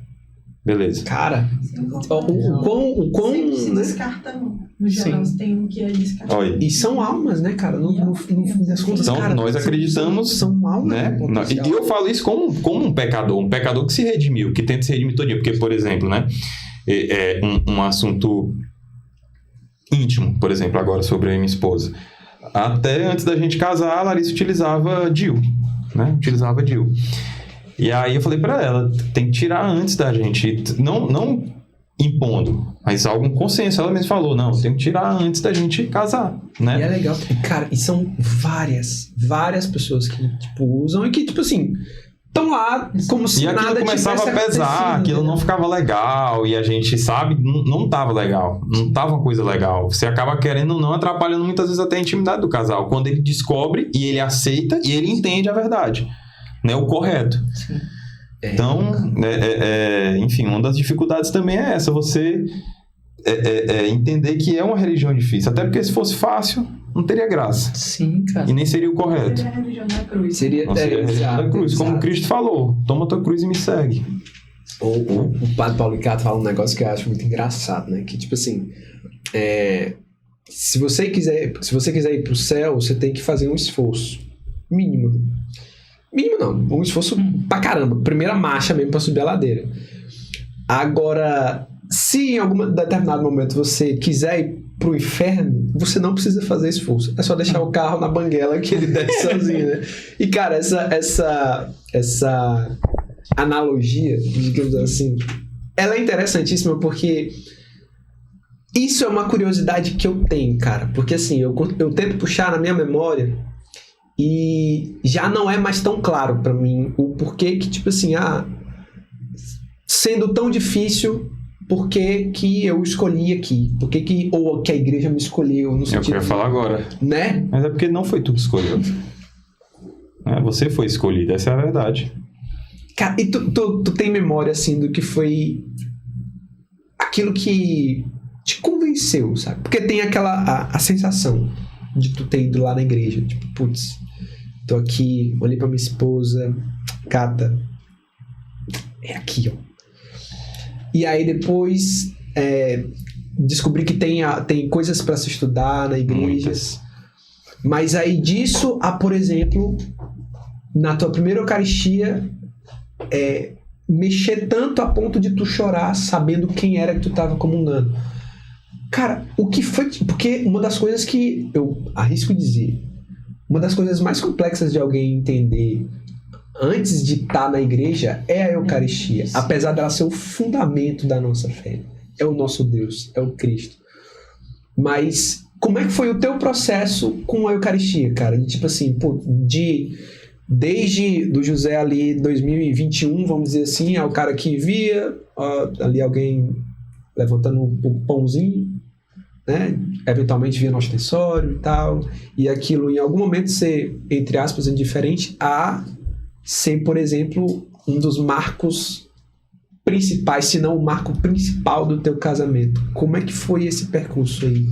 Beleza. Cara, o quão sempre se descarta um. No geral, tem um que é descartado. E são almas, né, cara? No fim das contas, então, cara, nós acreditamos... São almas, né? E eu falo isso como um pecador que se redimiu, que tenta se redimir todinho. Porque, por exemplo, né? Um assunto íntimo, por exemplo, agora sobre a minha esposa. Até antes da gente casar, a Larissa utilizava DIU, né? Utilizava DIU. E aí eu falei pra ela, tem que tirar antes da gente. Não impondo, mas algum consenso. Ela mesma falou, não, tem que tirar antes da gente casar, né? E é legal, cara, e são várias pessoas que, tipo, usam e que, tipo assim, estão lá como se nada tivesse acontecido. E aquilo começava a pesar, aquilo não ficava legal, e a gente sabe, não tava legal, não tava uma coisa legal. Você acaba querendo ou não, atrapalhando muitas vezes até a intimidade do casal. Quando ele descobre, e ele aceita, e ele entende a verdade, né? O correto. Sim. Então, enfim, uma das dificuldades também é essa, você entender que é uma religião difícil. Até porque se fosse fácil, não teria graça. Sim, cara. E nem seria o correto. Seria a religião da cruz. Seria a religião da cruz, como Cristo falou. Toma tua cruz e me segue. O padre Paulo Ricardo fala um negócio que eu acho muito engraçado, né? Que, tipo assim, se você quiser ir pro céu, você tem que fazer um esforço mínimo. Mínimo não, um esforço pra caramba. Primeira marcha mesmo pra subir a ladeira. Agora, se em algum determinado momento você quiser ir pro inferno, você não precisa fazer esforço. É só deixar o carro na banguela que ele desce sozinho, né? E, cara, essa analogia, digamos assim, ela é interessantíssima porque isso é uma curiosidade que eu tenho, cara. Porque, assim, eu tento puxar na minha memória e já não é mais tão claro pra mim o porquê que, tipo assim, sendo tão difícil, por que eu escolhi aqui? Por que ou que a igreja me escolheu? No sentido, eu queria falar agora. Né? Mas é porque não foi tu que escolheu. Você foi escolhido, essa é a verdade. Cara, e tu tem memória, assim, do que foi aquilo que te convenceu, sabe? Porque tem a sensação de tu ter ido lá na igreja, tipo, putz, tô aqui, olhei pra minha esposa, Cata, é aqui, ó. E aí depois descobri que tem coisas pra se estudar na igreja. Muitas. Mas aí disso por exemplo, na tua primeira Eucaristia, mexer tanto a ponto de tu chorar sabendo quem era que tu tava comungando. Cara, o que foi... Porque uma das coisas que eu arrisco dizer, uma das coisas mais complexas de alguém entender antes de estar na igreja é a Eucaristia. Apesar dela ser o fundamento da nossa fé. É o nosso Deus, é o Cristo. Mas como é que foi o teu processo com a Eucaristia, cara? Tipo assim, desde do José ali 2021, vamos dizer assim, é o cara que via ali alguém levantando o pãozinho, né? Eventualmente via no ostensório e tal, e aquilo em algum momento ser, entre aspas, indiferente a ser, por exemplo, um dos marcos principais, se não o marco principal do teu casamento. Como é que foi esse percurso aí?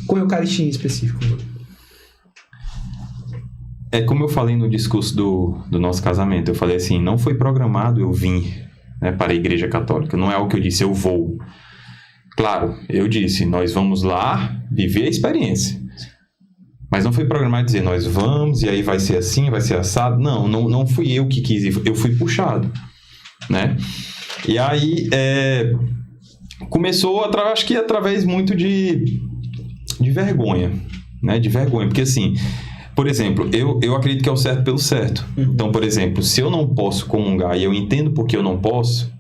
Com a Eucaristia em específico, mano? Como eu falei no discurso do nosso casamento, eu falei assim, não foi programado eu vim, né, para a Igreja Católica, não é algo que eu disse, eu vou. Claro, eu disse, nós vamos lá viver a experiência. Mas não foi programado dizer, nós vamos e aí vai ser assim, vai ser assado. Não fui eu que quis ir, eu fui puxado, né? E aí, começou, acho que através muito de vergonha, né? De vergonha, porque assim, por exemplo, eu acredito que é o certo pelo certo. Então, por exemplo, se eu não posso comungar e eu entendo por que eu não posso,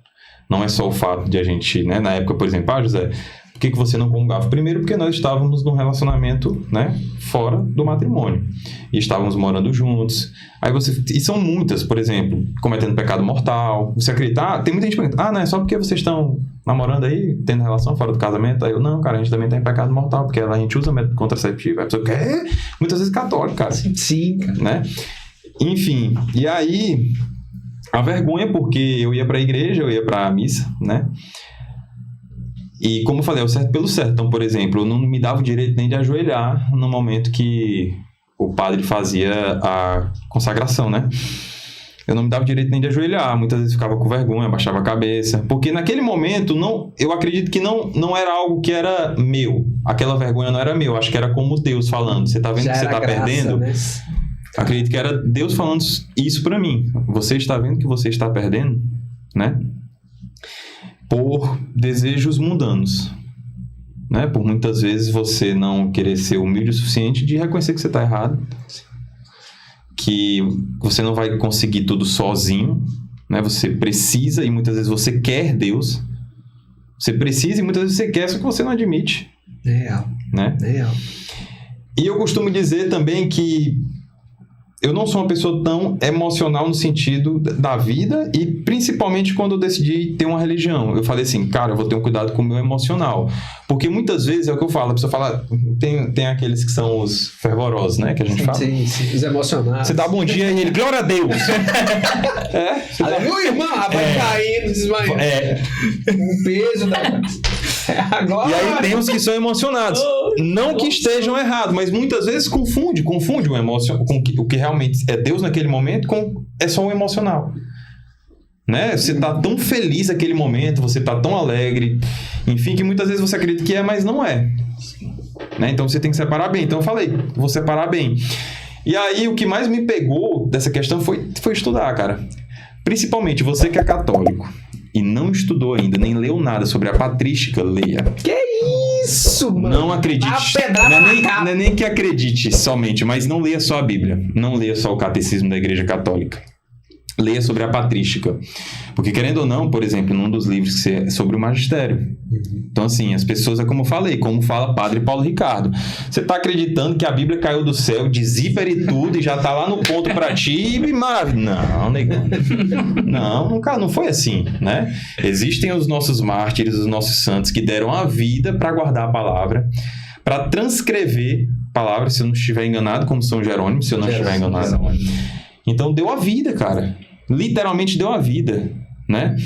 não é só o fato de a gente, né? Na época, por exemplo, José, por que você não comungava? Primeiro porque nós estávamos num relacionamento, né, fora do matrimônio. E estávamos morando juntos. Aí e são muitas, por exemplo, cometendo pecado mortal. Você acredita? Tem muita gente que pergunta, não é só porque vocês estão namorando aí, tendo relação fora do casamento? Aí eu, não, cara, a gente também tem pecado mortal, porque a gente usa método contraceptivo. Aí a pessoa quer, muitas vezes católico, cara. Sim, cara. Né? Enfim, e aí, a vergonha, porque eu ia pra igreja, eu ia pra missa, né? E como eu falei, é o certo pelo certo. Então, por exemplo, eu não me dava o direito nem de ajoelhar no momento que o padre fazia a consagração, né? Eu não me dava o direito nem de ajoelhar. Muitas vezes ficava com vergonha, baixava a cabeça. Porque naquele momento, eu acredito que não era algo que era meu. Aquela vergonha não era meu. Acho que era como Deus falando. Você tá vendo que você tá perdendo? Né? Acredito que era Deus falando isso pra mim. Você está vendo que você está perdendo? Né? Por desejos mundanos, né? Por muitas vezes você não querer ser humilde o suficiente de reconhecer que você está errado, que você não vai conseguir tudo sozinho, né? Você precisa e muitas vezes você quer Deus, Você precisa e muitas vezes você quer, só que você não admite. Real. Né? Real. E eu costumo dizer também que eu não sou uma pessoa tão emocional no sentido da vida e principalmente quando eu decidi ter uma religião. Eu falei assim, cara, eu vou ter um cuidado com o meu emocional. Porque muitas vezes é o que eu falo, a pessoa fala, tem aqueles que são os fervorosos, né, que a gente fala. Sim, os emocionados. Você dá bom dia e ele, glória a Deus! Aleluia, irmão, vai caindo, desmaiando. O peso da... Agora... E aí tem os que são emocionados. Não que estejam errados, mas muitas vezes confunde o emocional com o que realmente é Deus naquele momento é só o emocional. Né? Você tá tão feliz naquele momento, você tá tão alegre, enfim, que muitas vezes você acredita que é, mas não é. Né? Então você tem que separar bem. Então eu falei, vou separar bem. E aí o que mais me pegou dessa questão foi estudar, cara. Principalmente você que é católico e não estudou ainda, nem leu nada sobre a patrística, leia. Que isso, mano? Não acredite. Não é nem que acredite somente, mas não leia só a Bíblia. Não leia só o catecismo da Igreja Católica. Leia sobre a patrística. Porque, querendo ou não, por exemplo, num dos livros que é sobre o magistério. Então, assim, as pessoas, é como eu falei, como fala Padre Paulo Ricardo. Você está acreditando que a Bíblia caiu do céu, de zíper e tudo, e já está lá no ponto para ti, e maravilha. Não, negão. Não foi assim, né? Existem os nossos mártires, os nossos santos, que deram a vida para guardar a palavra, para transcrever a palavra, se eu não estiver enganado, como São Jerônimo, se eu não estiver enganado. Então, deu a vida, cara. Literalmente deu a vida, né?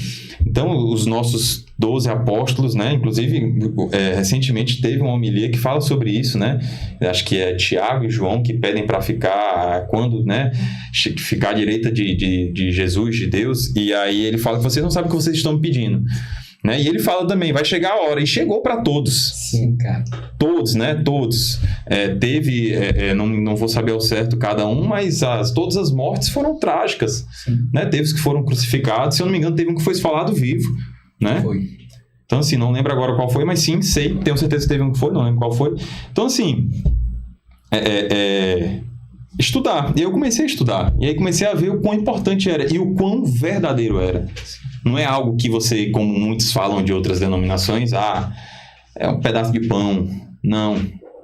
Então, os nossos 12 apóstolos, né? Inclusive, recentemente teve uma homilia que fala sobre isso, né? Acho que é Tiago e João que pedem para ficar, quando, né? Ficar à direita de Jesus, de Deus. E aí ele fala que vocês não sabem o que vocês estão me pedindo. Né? E ele fala também, vai chegar a hora, e chegou para todos. Sim, cara. Todos, né? Todos. Não vou saber ao certo cada um, mas todas as mortes foram trágicas. Né? Teve os que foram crucificados, se eu não me engano, teve um que foi esfolado vivo. Né? Foi. Então, assim, não lembro agora qual foi, mas sim, tenho certeza que teve um que foi, não lembro qual foi. Então, assim, estudar. E eu comecei a estudar. E aí comecei a ver o quão importante era e o quão verdadeiro era. Não é algo que você, como muitos falam de outras denominações, é um pedaço de pão. Não.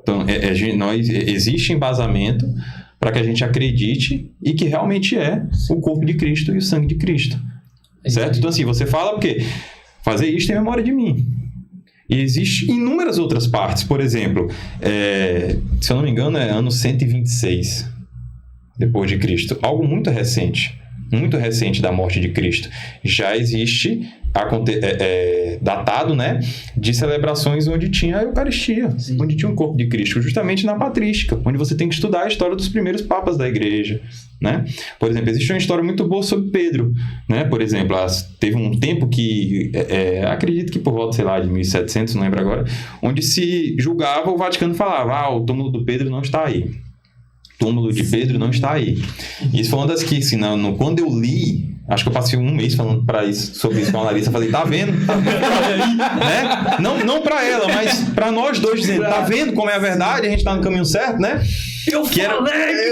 Então, existe embasamento para que a gente acredite e que realmente é o corpo de Cristo e o sangue de Cristo. Certo? Então, assim, você fala porque fazer isso em memória de mim. E existem inúmeras outras partes. Por exemplo, se eu não me engano, é ano 126 depois de Cristo. Algo muito recente da morte de Cristo. Já existe datado, né, de celebrações onde tinha a Eucaristia, onde tinha um corpo de Cristo, justamente na patrística, onde você tem que estudar a história dos primeiros papas da igreja, né? Por exemplo, existe uma história muito boa sobre Pedro, né? Por exemplo, teve um tempo que, acredito que por volta, sei lá, de 1700, não lembro agora, onde se julgava, o Vaticano falava, o túmulo do Pedro não está aí. Túmulo de Pedro não está aí. Isso foi uma das que, assim, quando eu li, acho que eu passei um mês falando sobre isso com a Larissa, eu falei, tá vendo? Né? Não pra ela, mas pra nós dois, dizendo, tá vendo como é a verdade? A gente tá no caminho certo, né? Eu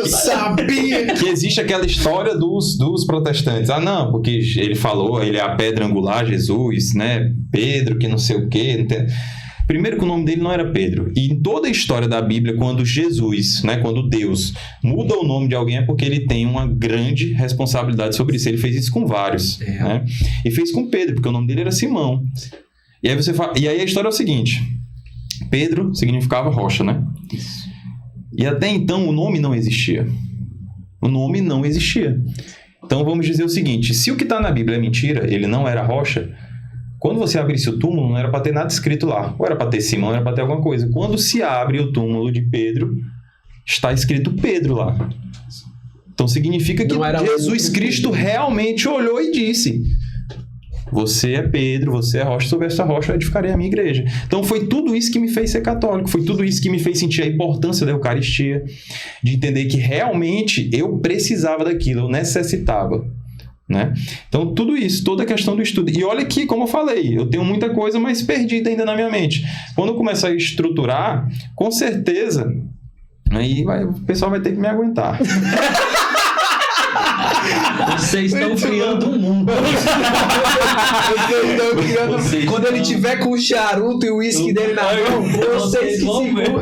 sabia! Que existe aquela história dos protestantes. Não, porque ele falou, ele é a pedra angular, Jesus, né? Pedro, que não sei o quê, não tem... Primeiro que o nome dele não era Pedro. E em toda a história da Bíblia, quando Jesus, né, quando Deus muda o nome de alguém, é porque ele tem uma grande responsabilidade sobre isso. Ele fez isso com vários. Né? E fez com Pedro, porque o nome dele era Simão. E aí a história é o seguinte. Pedro significava rocha, né? Isso. E até então o nome não existia. O nome não existia. Então vamos dizer o seguinte. Se o que está na Bíblia é mentira, ele não era rocha... Quando você abrisse o túmulo, não era para ter nada escrito lá. Ou era para ter Simão, era para ter alguma coisa. Quando se abre o túmulo de Pedro, está escrito Pedro lá. Então significa que Jesus Cristo realmente olhou e disse: você é Pedro, você é rocha, sobre essa rocha eu edificarei a minha igreja. Então foi tudo isso que me fez ser católico. Foi tudo isso que me fez sentir a importância da Eucaristia. De entender que realmente eu precisava daquilo, eu necessitava. Né? Então, tudo isso, toda a questão do estudo. E olha que, como eu falei, eu tenho muita coisa mais perdida ainda na minha mente. Quando eu começar a estruturar, com certeza, aí o pessoal vai ter que me aguentar. Vocês estão criando um mundo. Quando ele tiver com o charuto e o uísque dele na mão, vocês que seguram.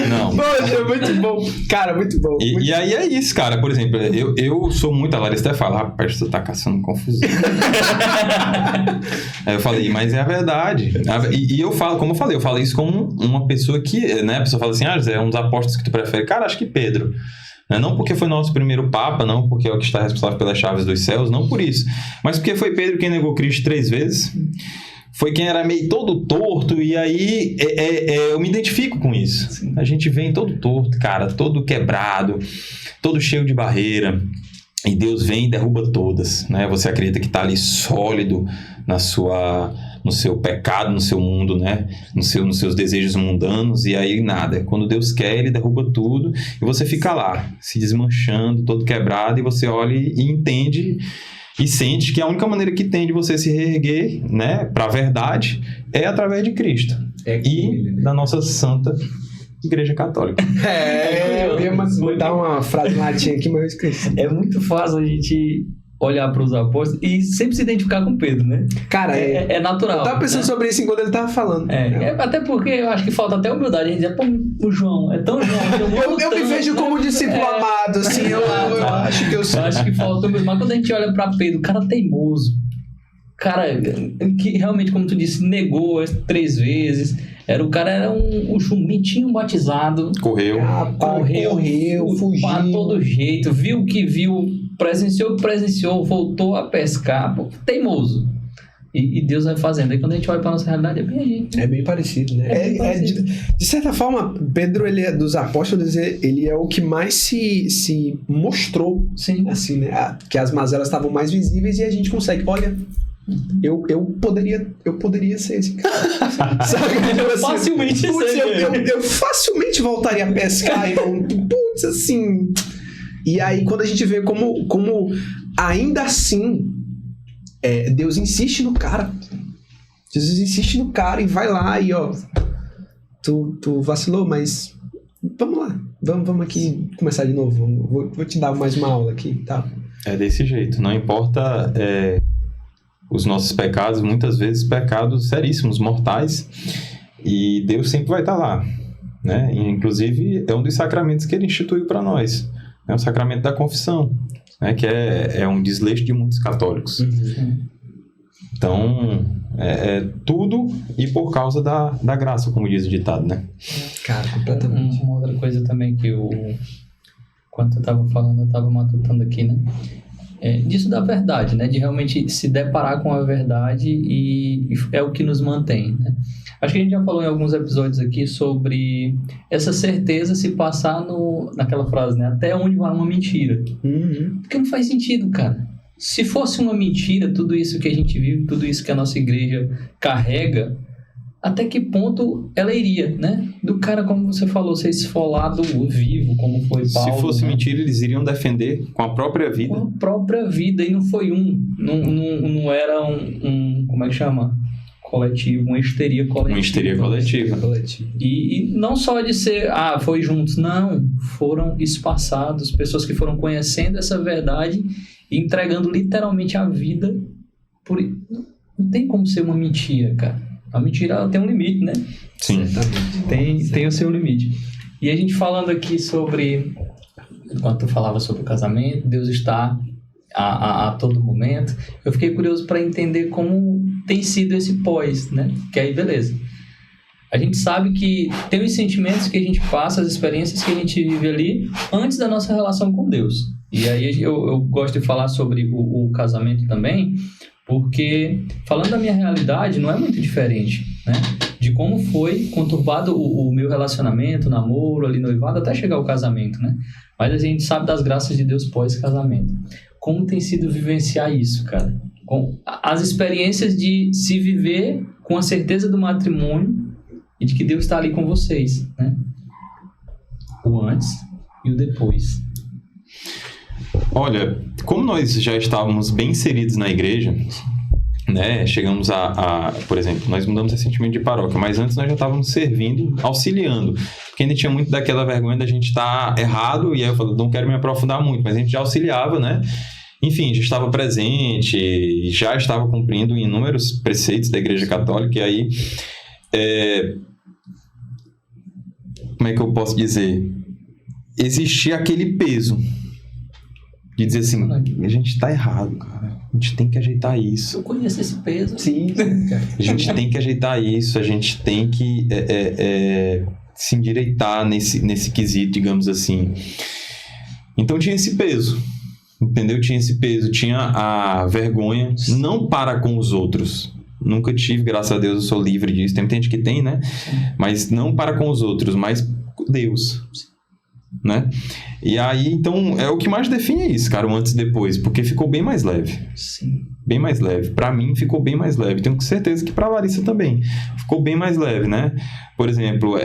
Não. Poxa, muito bom. Cara, muito bom. E aí é isso, cara. Por exemplo, eu sou muito... A Larissa até fala, rapaz, tu tá caçando confusão. Aí eu falei, mas é a verdade. E eu falo, como eu falei isso como uma pessoa que... Né, a pessoa fala assim, José, é um dos apóstolos que tu prefere. Cara, acho que Pedro. Não porque foi nosso primeiro papa, não porque é o que está responsável pelas chaves dos céus, não por isso. Mas porque foi Pedro quem negou Cristo 3 vezes. Foi quem era meio todo torto, e aí eu me identifico com isso. Sim. A gente vem todo torto, cara, todo quebrado, todo cheio de barreira, e Deus vem e derruba todas, né? Você acredita que está ali sólido no seu pecado, no seu mundo, né? Nos seus desejos mundanos, e aí nada. Quando Deus quer, Ele derruba tudo, e você fica lá, se desmanchando, todo quebrado, e você olha e entende... E sente que a única maneira que tem de você se reerguer, né, para a verdade é através de Cristo da nossa Santa Igreja Católica. Eu ia botar uma frase latim aqui, mas eu esqueci. É muito fácil a gente olhar para os apóstolos e sempre se identificar com Pedro, né? Cara, é natural. Eu tava pensando sobre isso enquanto ele tava falando. Até porque eu acho que falta até humildade. A gente dizer, pô, o João, é tão João. Eu me vejo como discípulo amado, assim. Eu acho que eu sou. Eu acho que falta humildade. Mas quando a gente olha para Pedro, o cara teimoso. Cara, que realmente, como tu disse, negou 3 vezes. O cara era um jumentinho batizado. Correu, fugiu. Para todo jeito. Viu o que viu, presenciou, voltou a pescar. Pô, teimoso. E Deus vai fazendo. Aí quando a gente olha para nossa realidade, é bem a gente. É bem parecido, né? De certa forma, Pedro, ele é dos apóstolos, ele é o que mais se mostrou. Sim. Assim, né? Que as mazelas estavam mais visíveis e a gente consegue. Olha... Eu poderia ser esse cara. Sabe? Facilmente eu facilmente voltaria a pescar e não... Putz, assim... E aí, quando a gente vê como ainda assim, Deus insiste no cara. Jesus insiste no cara e vai lá e, ó... Tu vacilou, mas... Vamos lá. Vamos aqui começar de novo. Vou te dar mais uma aula aqui, tá? É desse jeito. Não importa... os nossos pecados, muitas vezes pecados seríssimos, mortais, e Deus sempre vai estar lá, né? E, inclusive, é um dos sacramentos que Ele instituiu para nós, é o sacramento da confissão, né? Que é um desleixo de muitos católicos. Uhum. Então, tudo e por causa da graça, como diz o ditado, né? Cara, completamente. Uma outra coisa também que quando eu estava falando, eu estava matutando aqui, né? Disso da verdade, né? De realmente se deparar com a verdade e é o que nos mantém, né? Acho que a gente já falou em alguns episódios aqui sobre essa certeza se passar naquela frase, né? Até onde vai uma mentira. Uhum. Porque não faz sentido, cara. Se fosse uma mentira, tudo isso que a gente vive, tudo isso que a nossa igreja carrega, até que ponto ela iria, né? Do cara, como você falou, ser esfolado vivo, como foi Paulo. Se fosse, né? mentira, eles iriam defender com a própria vida. Com a própria vida, e não foi não era como é que chama? Coletivo, uma histeria coletiva. Uma histeria coletiva. E não só de ser, foi juntos, não. Foram espaçados, pessoas que foram conhecendo essa verdade e entregando literalmente a vida. Não tem como ser uma mentira, cara. A mentira, ela tem um limite, né? Sim. Tem o seu limite. E a gente falando aqui sobre... Enquanto tu falava sobre o casamento, Deus está a todo momento. Eu fiquei curioso para entender como tem sido esse pós, né? Que aí, beleza. A gente sabe que tem os sentimentos que a gente passa, as experiências que a gente vive ali antes da nossa relação com Deus. E aí eu gosto de falar sobre o casamento também, porque falando da minha realidade não é muito diferente, né? De como foi conturbado o meu relacionamento, namoro, ali noivado, até chegar ao casamento, né? Mas a gente sabe das graças de Deus pós-casamento. Como tem sido vivenciar isso, cara? Com as experiências de se viver com a certeza do matrimônio e de que Deus está ali com vocês, né? O antes e o depois. Olha, como nós já estávamos bem inseridos na igreja, né? Chegamos por exemplo, nós mudamos recentemente de paróquia, mas antes nós já estávamos servindo, auxiliando, porque ainda tinha muito daquela vergonha da gente estar errado, e aí eu falei, não quero me aprofundar muito, mas a gente já auxiliava, né? Enfim, já estava presente, já estava cumprindo inúmeros preceitos da Igreja Católica, e aí, como é que eu posso dizer? Existia aquele peso de dizer assim, a gente está errado, cara, a gente tem que ajeitar isso. Eu conheço esse peso. Sim, cara. A gente tem que ajeitar isso, a gente tem que se endireitar nesse quesito, digamos assim. Então tinha esse peso. Entendeu? Tinha esse peso, tinha a vergonha, não para com os outros. Nunca tive, graças a Deus, eu sou livre disso. Tem muita gente que tem, né? Mas não para com os outros, mas com Deus. Né? E aí, então, o que mais define é isso, cara, o antes e depois, porque ficou bem mais leve. Sim. Bem mais leve. Pra mim, ficou bem mais leve. Tenho certeza que pra Larissa também. Ficou bem mais leve, né? Por exemplo,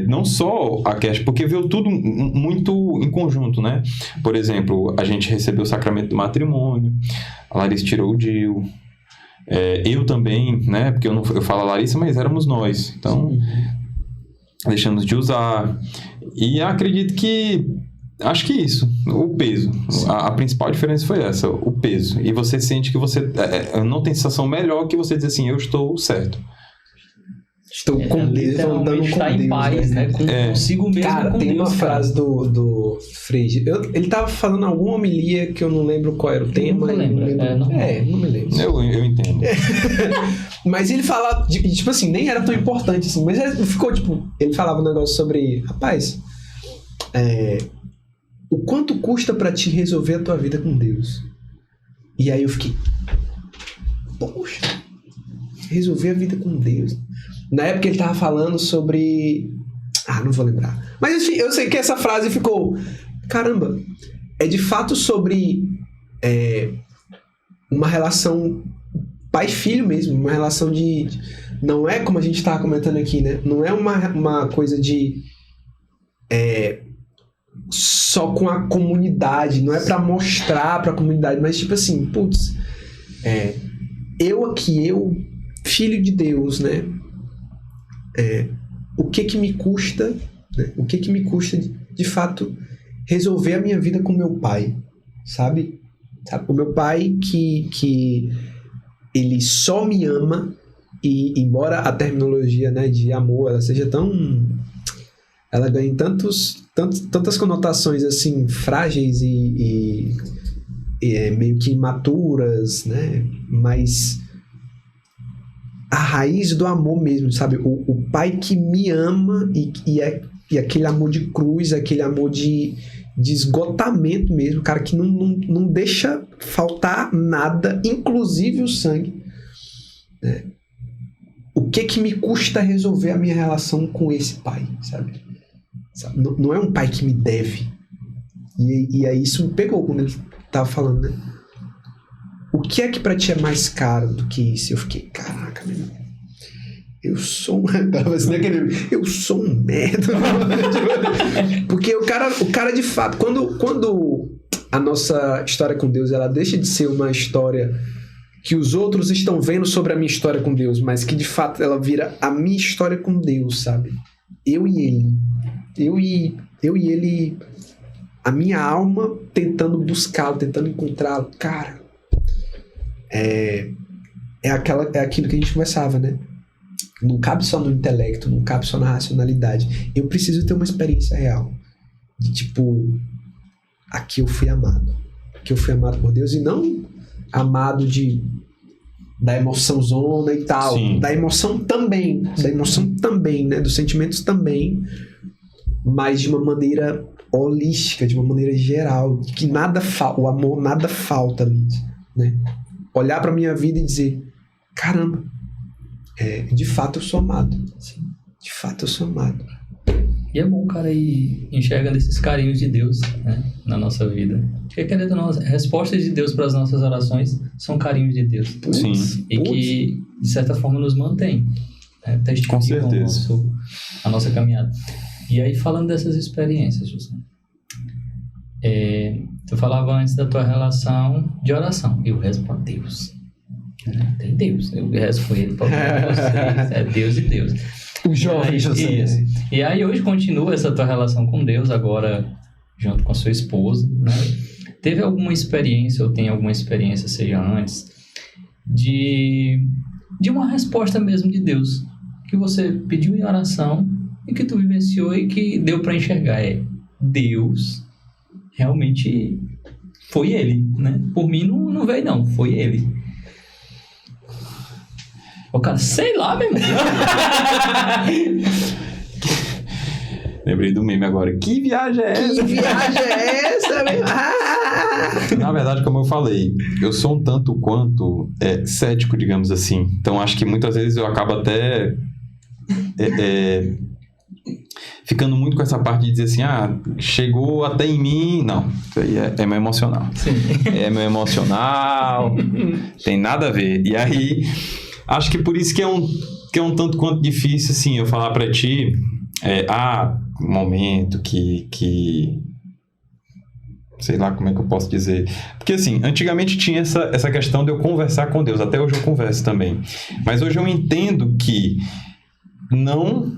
não só a questão... Porque veio tudo muito em conjunto, né? Por exemplo, a gente recebeu o sacramento do matrimônio. A Larissa tirou o DIU. Eu também, né? Porque eu falo a Larissa, mas éramos nós. Então, deixamos de usar. E acredito que... Acho que isso, o peso. A principal diferença foi essa, o peso. E você sente que você não tem sensação melhor que você dizer assim, eu estou certo. Estou com Deus, estou andando com Deus. Em paz, né? Consigo mesmo. Cara, com tem Deus, uma frase do Frege. Ele tava falando alguma homilia que eu não lembro qual era o tema. Não lembro. Não me lembro. Eu entendo. Mas ele fala, tipo assim, nem era tão importante assim. Mas ficou, tipo, ele falava um negócio sobre, rapaz, o quanto custa pra ti resolver a tua vida com Deus? E aí eu fiquei, poxa, resolver a vida com Deus. Na época ele tava falando sobre... não vou lembrar. Mas enfim, eu sei que essa frase ficou... Caramba, é de fato sobre uma relação pai-filho mesmo. Uma relação de... Não é como a gente tava comentando aqui, né? Não é uma coisa de... só com a comunidade, não é pra mostrar pra comunidade, mas tipo assim, putz, eu, filho de Deus, né? O que me custa, né? O que me custa de fato resolver a minha vida com meu pai, sabe? O meu pai que ele só me ama, e embora a terminologia, né, de amor ela seja ela ganha tantas conotações assim frágeis e meio que imaturas, né? Mas a raiz do amor mesmo, sabe? O pai que me ama e aquele amor de cruz, aquele amor de esgotamento mesmo, cara, que não deixa faltar nada, inclusive o sangue, né? O que me custa resolver a minha relação com esse pai, sabe? Não é um pai que me deve. E aí isso me pegou quando ele tava falando, né? O que é que pra ti é mais caro do que isso? Eu fiquei, caraca, meu irmão, eu sou um merda. Porque o cara de fato, quando a nossa história com Deus, ela deixa de ser uma história que os outros estão vendo sobre a minha história com Deus, mas que de fato ela vira a minha história com Deus, sabe? Eu e ele, a minha alma tentando buscá-lo, tentando encontrá-lo. Cara, é aquilo que a gente conversava, né? Não cabe só no intelecto, não cabe só na racionalidade. Eu preciso ter uma experiência real de tipo, aqui eu fui amado por Deus, e não amado da emoção zona e tal. Sim. Da emoção também, né? Dos sentimentos também, mas de uma maneira holística, de uma maneira geral, que o amor nada falta ali, né? Olhar pra minha vida e dizer, caramba, de fato eu sou amado. Sim. De fato eu sou amado. E é bom, cara, ir enxergando esses carinhos de Deus, né, na nossa vida. Porque, querendo ou não, respostas de Deus para as nossas orações são carinhos de Deus. Sim. E que, de certa forma, nos mantém. Né, com certeza. A nossa caminhada. E aí, falando dessas experiências, José, tu falava antes da tua relação de oração. Eu rezo para Deus. Tem Deus. Eu rezo com ele para vocês. É Deus e Deus. O jovem José. E aí hoje continua essa tua relação com Deus, agora junto com a sua esposa, né? Teve alguma experiência, ou tem alguma experiência, seja antes, de uma resposta mesmo de Deus, que você pediu em oração e que tu vivenciou e que deu para enxergar? Deus realmente foi ele, né? Por mim não veio não, foi ele. O cara, sei lá, meu irmão. Lembrei do meme agora. Que viagem é essa? Que viagem é essa, meu? Na verdade, como eu falei, eu sou um tanto quanto cético, digamos assim. Então, acho que muitas vezes eu acabo até ficando muito com essa parte de dizer assim, chegou até em mim. Não, isso aí é meu emocional. Sim. É meu emocional, tem nada a ver. E aí, acho que por isso que é um tanto quanto difícil, assim, eu falar pra ti, um momento que sei lá como é que eu posso dizer. Porque assim, antigamente tinha essa questão de eu conversar com Deus. Até hoje eu converso também. Mas hoje eu entendo que não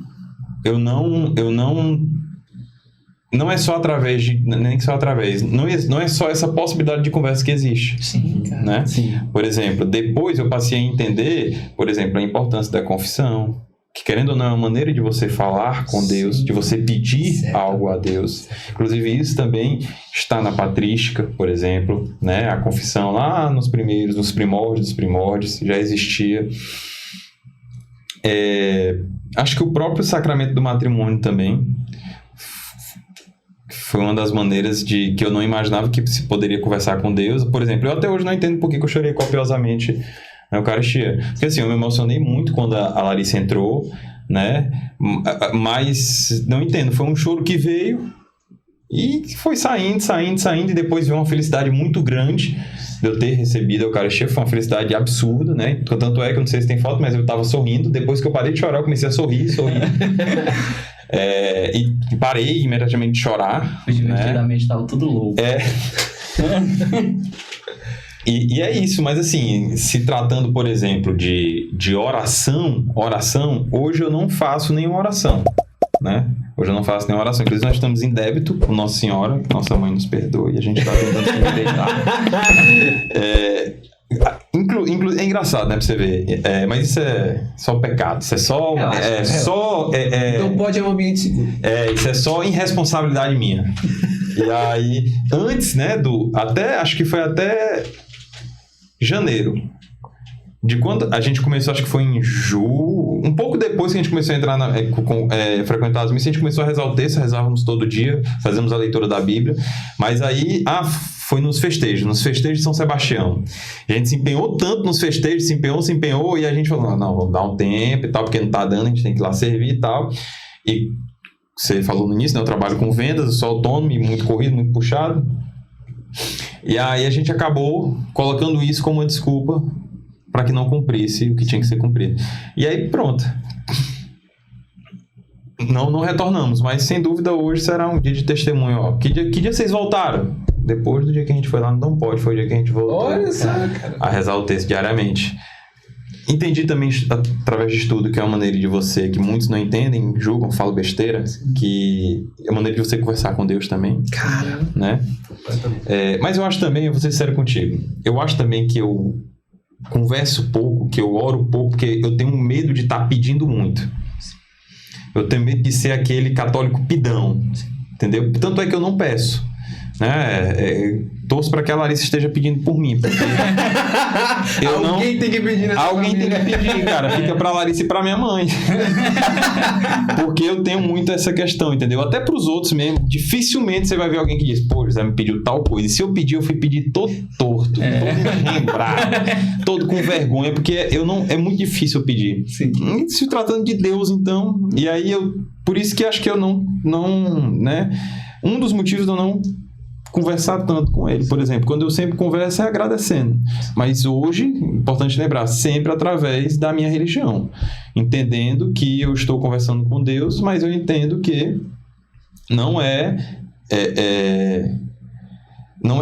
é só através de... Nem só através. Não é só essa possibilidade de conversa que existe. Sim, cara. Né? Sim. Por exemplo, depois eu passei a entender, por exemplo, a importância da confissão. Que, querendo ou não, é uma maneira de você falar com Deus, de você pedir algo a Deus. Inclusive, isso também está na patrística, por exemplo, né? A confissão lá nos primórdios dos primórdios, já existia. Acho que o próprio sacramento do matrimônio também foi uma das maneiras que eu não imaginava que se poderia conversar com Deus. Por exemplo, eu até hoje não entendo por que eu chorei copiosamente na Eucaristia. Porque assim, eu me emocionei muito quando a Larissa entrou, né? Mas não entendo, foi um choro que veio e foi saindo, e depois veio uma felicidade muito grande de eu ter recebido a Eucaristia. Foi uma felicidade absurda, né? Tanto é que eu não sei se tem foto, mas eu tava sorrindo. Depois que eu parei de chorar, eu comecei a sorrir. E parei imediatamente de chorar. Divertidamente, tava tudo louco. E é isso, mas assim, se tratando, por exemplo, de oração, hoje eu não faço nenhuma oração, né? Hoje eu não faço nenhuma oração. Inclusive, nós estamos em débito com Nossa Senhora, que Nossa Mãe nos perdoe, e a gente está tentando se endireitar. É engraçado, né, pra você ver. Mas isso é só pecado, isso é só... Não pode é um ambiente seguro. Isso é só irresponsabilidade minha. E aí, antes, né, acho que foi até janeiro, de quando a gente começou, acho que foi em julho, um pouco depois que a gente começou a entrar frequentar as missas, a gente começou a rezar o texto, rezávamos todo dia, fazíamos a leitura da Bíblia, mas aí, foi nos festejos de São Sebastião. A gente se empenhou tanto nos festejos, se empenhou, e a gente falou, não, vamos dar um tempo e tal, porque não tá dando, a gente tem que ir lá servir e tal. E você falou no início, né, eu trabalho com vendas, eu sou autônomo, e muito corrido, muito puxado. E aí a gente acabou colocando isso como uma desculpa para que não cumprisse o que tinha que ser cumprido. E aí pronto. Não retornamos, mas sem dúvida hoje será um dia de testemunho. Ó. Que dia vocês voltaram? Depois do dia que a gente foi lá no Dom Pode, foi o dia que a gente voltou. Olha só, cara. A rezar o texto diariamente. Entendi também, através de estudo, que é uma maneira de você, que muitos não entendem, julgam, falam besteira, que é uma maneira de você conversar com Deus também. Caramba. Né? Mas eu acho também, eu vou ser sincero contigo, eu acho também que eu converso pouco, que eu oro pouco, porque eu tenho medo de estar pedindo muito. Eu tenho medo de ser aquele católico pidão, entendeu? Tanto é que eu não peço. Né? Torço para que a Larissa esteja pedindo por mim. Alguém tem que pedir nessa Alguém família. tem que pedir, cara. Fica pra Larissa e pra minha mãe. Porque eu tenho muito essa questão, entendeu? Até pros outros mesmo. Dificilmente você vai ver alguém que diz, pô, José me pediu tal coisa. E se eu pedir, eu fui pedir todo torto, todo enrembrado, todo com vergonha, porque é muito difícil eu pedir. Sim. Se tratando de Deus, então. E aí por isso que acho que eu não, né? Um dos motivos de eu não conversar tanto com ele, por exemplo, quando eu sempre converso é agradecendo, mas hoje, importante lembrar, sempre através da minha religião, entendendo que eu estou conversando com Deus, mas eu entendo que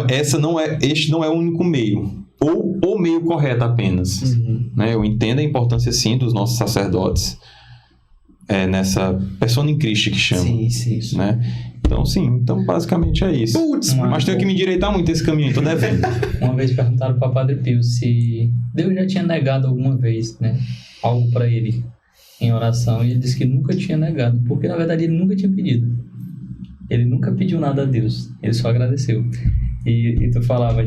este não é o único meio, ou meio correta apenas. Né? Eu entendo a importância, sim, dos nossos sacerdotes, nessa persona em Cristo que chama. Sim. Né? Então, basicamente é isso. Mas tenho que me endireitar muito esse caminho, tô devendo. Uma vez perguntaram para o Padre Pio se Deus já tinha negado alguma vez, né, algo para ele em oração, e ele disse que nunca tinha negado, porque na verdade ele nunca tinha pedido. Ele nunca pediu nada a Deus, ele só agradeceu. E tu falava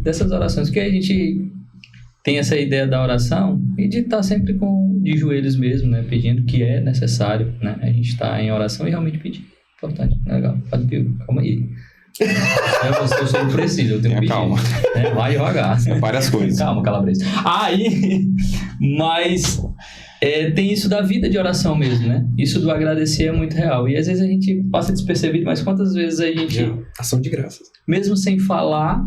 dessas orações, que a gente tem essa ideia da oração e de estar sempre de joelhos mesmo, né, pedindo o que é necessário, né, a gente está em oração e realmente pedir. Importante, legal. Padre Pio, calma aí. Eu sou preciso, eu tenho que pedir. Calma. Vai devagar. Várias coisas. Calma, Calabresa. Mas tem isso da vida de oração mesmo, né? Isso do agradecer é muito real. E às vezes a gente passa despercebido, mas quantas vezes a gente... Ação de graças. Mesmo sem falar,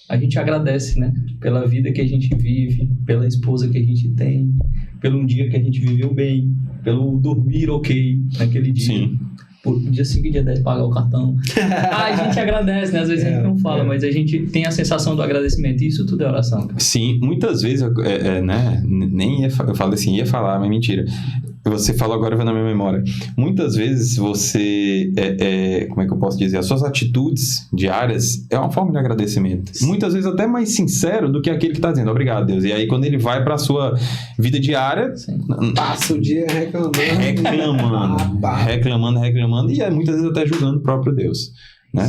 a gente agradece, né? Pela vida que a gente vive, pela esposa que a gente tem, pelo um dia que a gente viveu bem, pelo dormir ok naquele dia. Sim. Por dia 5 e dia 10 pagar o cartão. A gente agradece, né? Às vezes a gente não fala, mas a gente tem a sensação do agradecimento. Isso tudo é oração, cara. Sim, muitas vezes, né? Nem ia falar assim, ia falar, mas mentira. Você falou agora, vai na minha memória. Muitas vezes você, como é que eu posso dizer? As suas atitudes diárias é uma forma de agradecimento. Sim. Muitas vezes até mais sincero do que aquele que está dizendo, obrigado, Deus. E aí quando ele vai para a sua vida diária... Passa o dia reclamando. E muitas vezes até julgando o próprio Deus, né?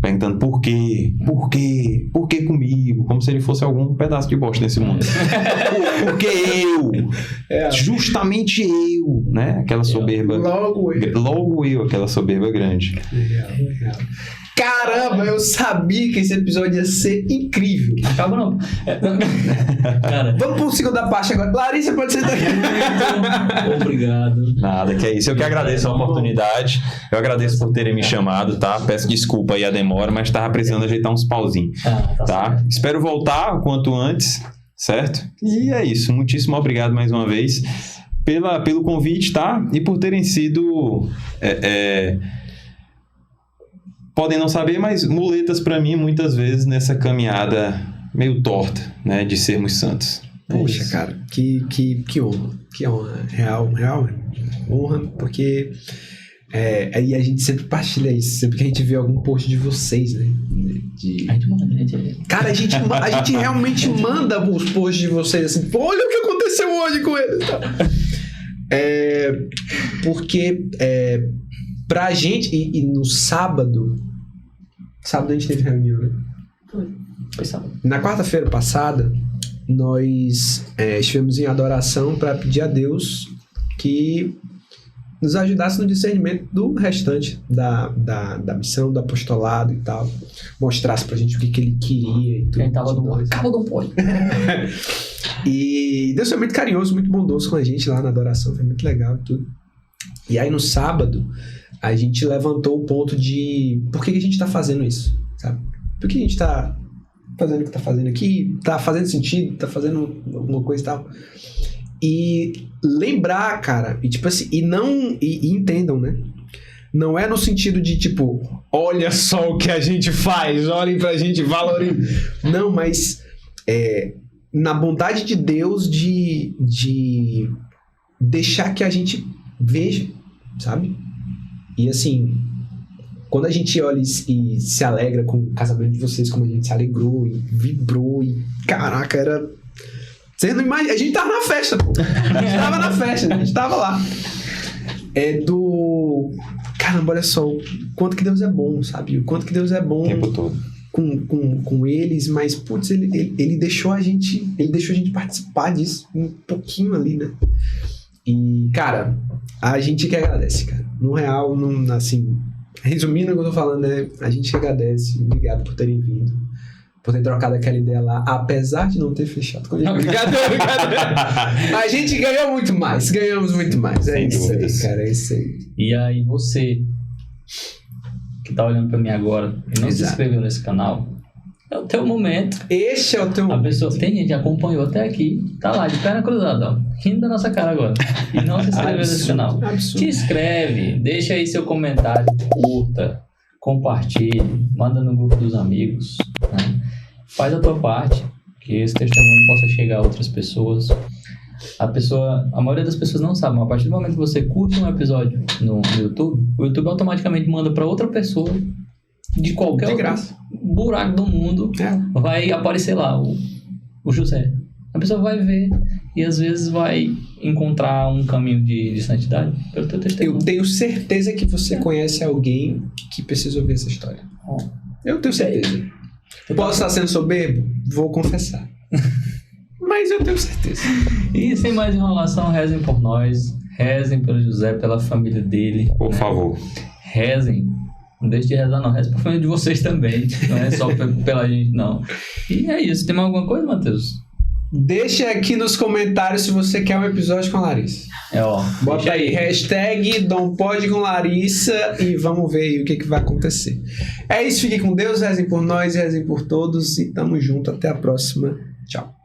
Perguntando por quê? Por quê? Por que comigo? Como se ele fosse algum pedaço de bosta nesse mundo. Por que eu? Justamente eu, né? Aquela soberba... Logo eu, aquela soberba grande. Legal. Caramba, eu sabia que esse episódio ia ser incrível. Acaba não. Cara, vamos para a segunda parte agora. Larissa, pode ser daqui. Obrigado. Nada, que é isso. Eu que agradeço a oportunidade. Eu agradeço por terem me chamado, tá? Peço desculpa aí a demora, mas estava precisando ajeitar uns pauzinhos. Tá? Espero voltar o quanto antes, certo? E é isso. Muitíssimo obrigado mais uma vez pelo convite, tá? E por terem sido... podem não saber, mas muletas para mim muitas vezes nessa caminhada meio torta, né, de sermos santos. Poxa, cara, que honra, real honra, porque aí a gente sempre partilha isso, sempre que a gente vê algum post de vocês, né? A gente manda, cara, a gente realmente manda os posts de vocês assim, olha o que aconteceu hoje com eles. Porque pra gente, e no sábado a gente teve reunião, né? Foi sábado. Na quarta-feira passada, nós estivemos em adoração para pedir a Deus que nos ajudasse no discernimento do restante da missão, do apostolado e tal. Mostrasse pra gente o que ele queria e tudo. Ele tava no acaba não pode. E Deus foi muito carinhoso, muito bondoso com a gente lá na adoração, foi muito legal e tudo. E aí no sábado, a gente levantou o ponto de por que a gente tá fazendo isso, sabe? Por que a gente tá fazendo o que tá fazendo aqui? Tá fazendo sentido? Tá fazendo alguma coisa e tal? E lembrar, cara, e tipo assim, e entendam, né? Não é no sentido de tipo, olha só o que a gente faz, olhem pra gente, valorizem. Não, mas na bondade de Deus de deixar que a gente veja, sabe? E assim, quando a gente olha e se alegra com o casamento de vocês, como a gente se alegrou e vibrou e caraca, era... Você não imagina, a gente tava na festa, pô. A gente tava na festa, a gente tava lá. Caramba, olha só, o quanto que Deus é bom, sabe? O quanto que Deus é bom o tempo todo com eles, mas, putz, ele deixou a gente participar disso um pouquinho ali, né? E, cara, a gente que agradece, cara. No real, assim, resumindo o que eu tô falando, né? A gente que agradece. Obrigado por terem vindo. Por ter trocado aquela ideia lá, apesar de não ter fechado com a gente. Brincadeira. A gente ganhou muito mais. Ganhamos muito mais. É isso aí, cara. É isso aí. E aí, você que tá olhando pra mim agora e não se inscreveu nesse canal, é o teu momento. Este é o teu momento. A pessoa, tem gente que acompanhou até aqui, tá lá, de perna cruzada, ó, rindo da nossa cara agora. E não se inscreveu nesse canal. Absurdo. Se inscreve, deixa aí seu comentário, curta, compartilhe, manda no grupo dos amigos, né? faz a tua parte, que esse testemunho possa chegar a outras pessoas. A maioria das pessoas não sabe, mas a partir do momento que você curte um episódio no YouTube, o YouTube automaticamente manda para outra pessoa de qualquer buraco do mundo, vai aparecer lá o José. A pessoa vai ver e às vezes vai encontrar um caminho de santidade pelo teu testemunho. Eu tenho certeza que você conhece alguém que precisa ouvir essa história. Eu tenho certeza. Posso estar sendo soberbo? Vou confessar. Mas eu tenho certeza. E sem mais enrolação, rezem por nós, rezem pelo José, pela família dele. Por favor. Rezem. Não deixe de rezar, não. Reze pra família de vocês também. Não é só pela gente, não. E é isso. Tem mais alguma coisa, Matheus? Deixa aqui nos comentários se você quer um episódio com a Larissa. Bota aí, #DomPod com Larissa e vamos ver aí o que vai acontecer. É isso, fiquem com Deus, rezem por nós, rezem por todos e tamo junto. Até a próxima. Tchau.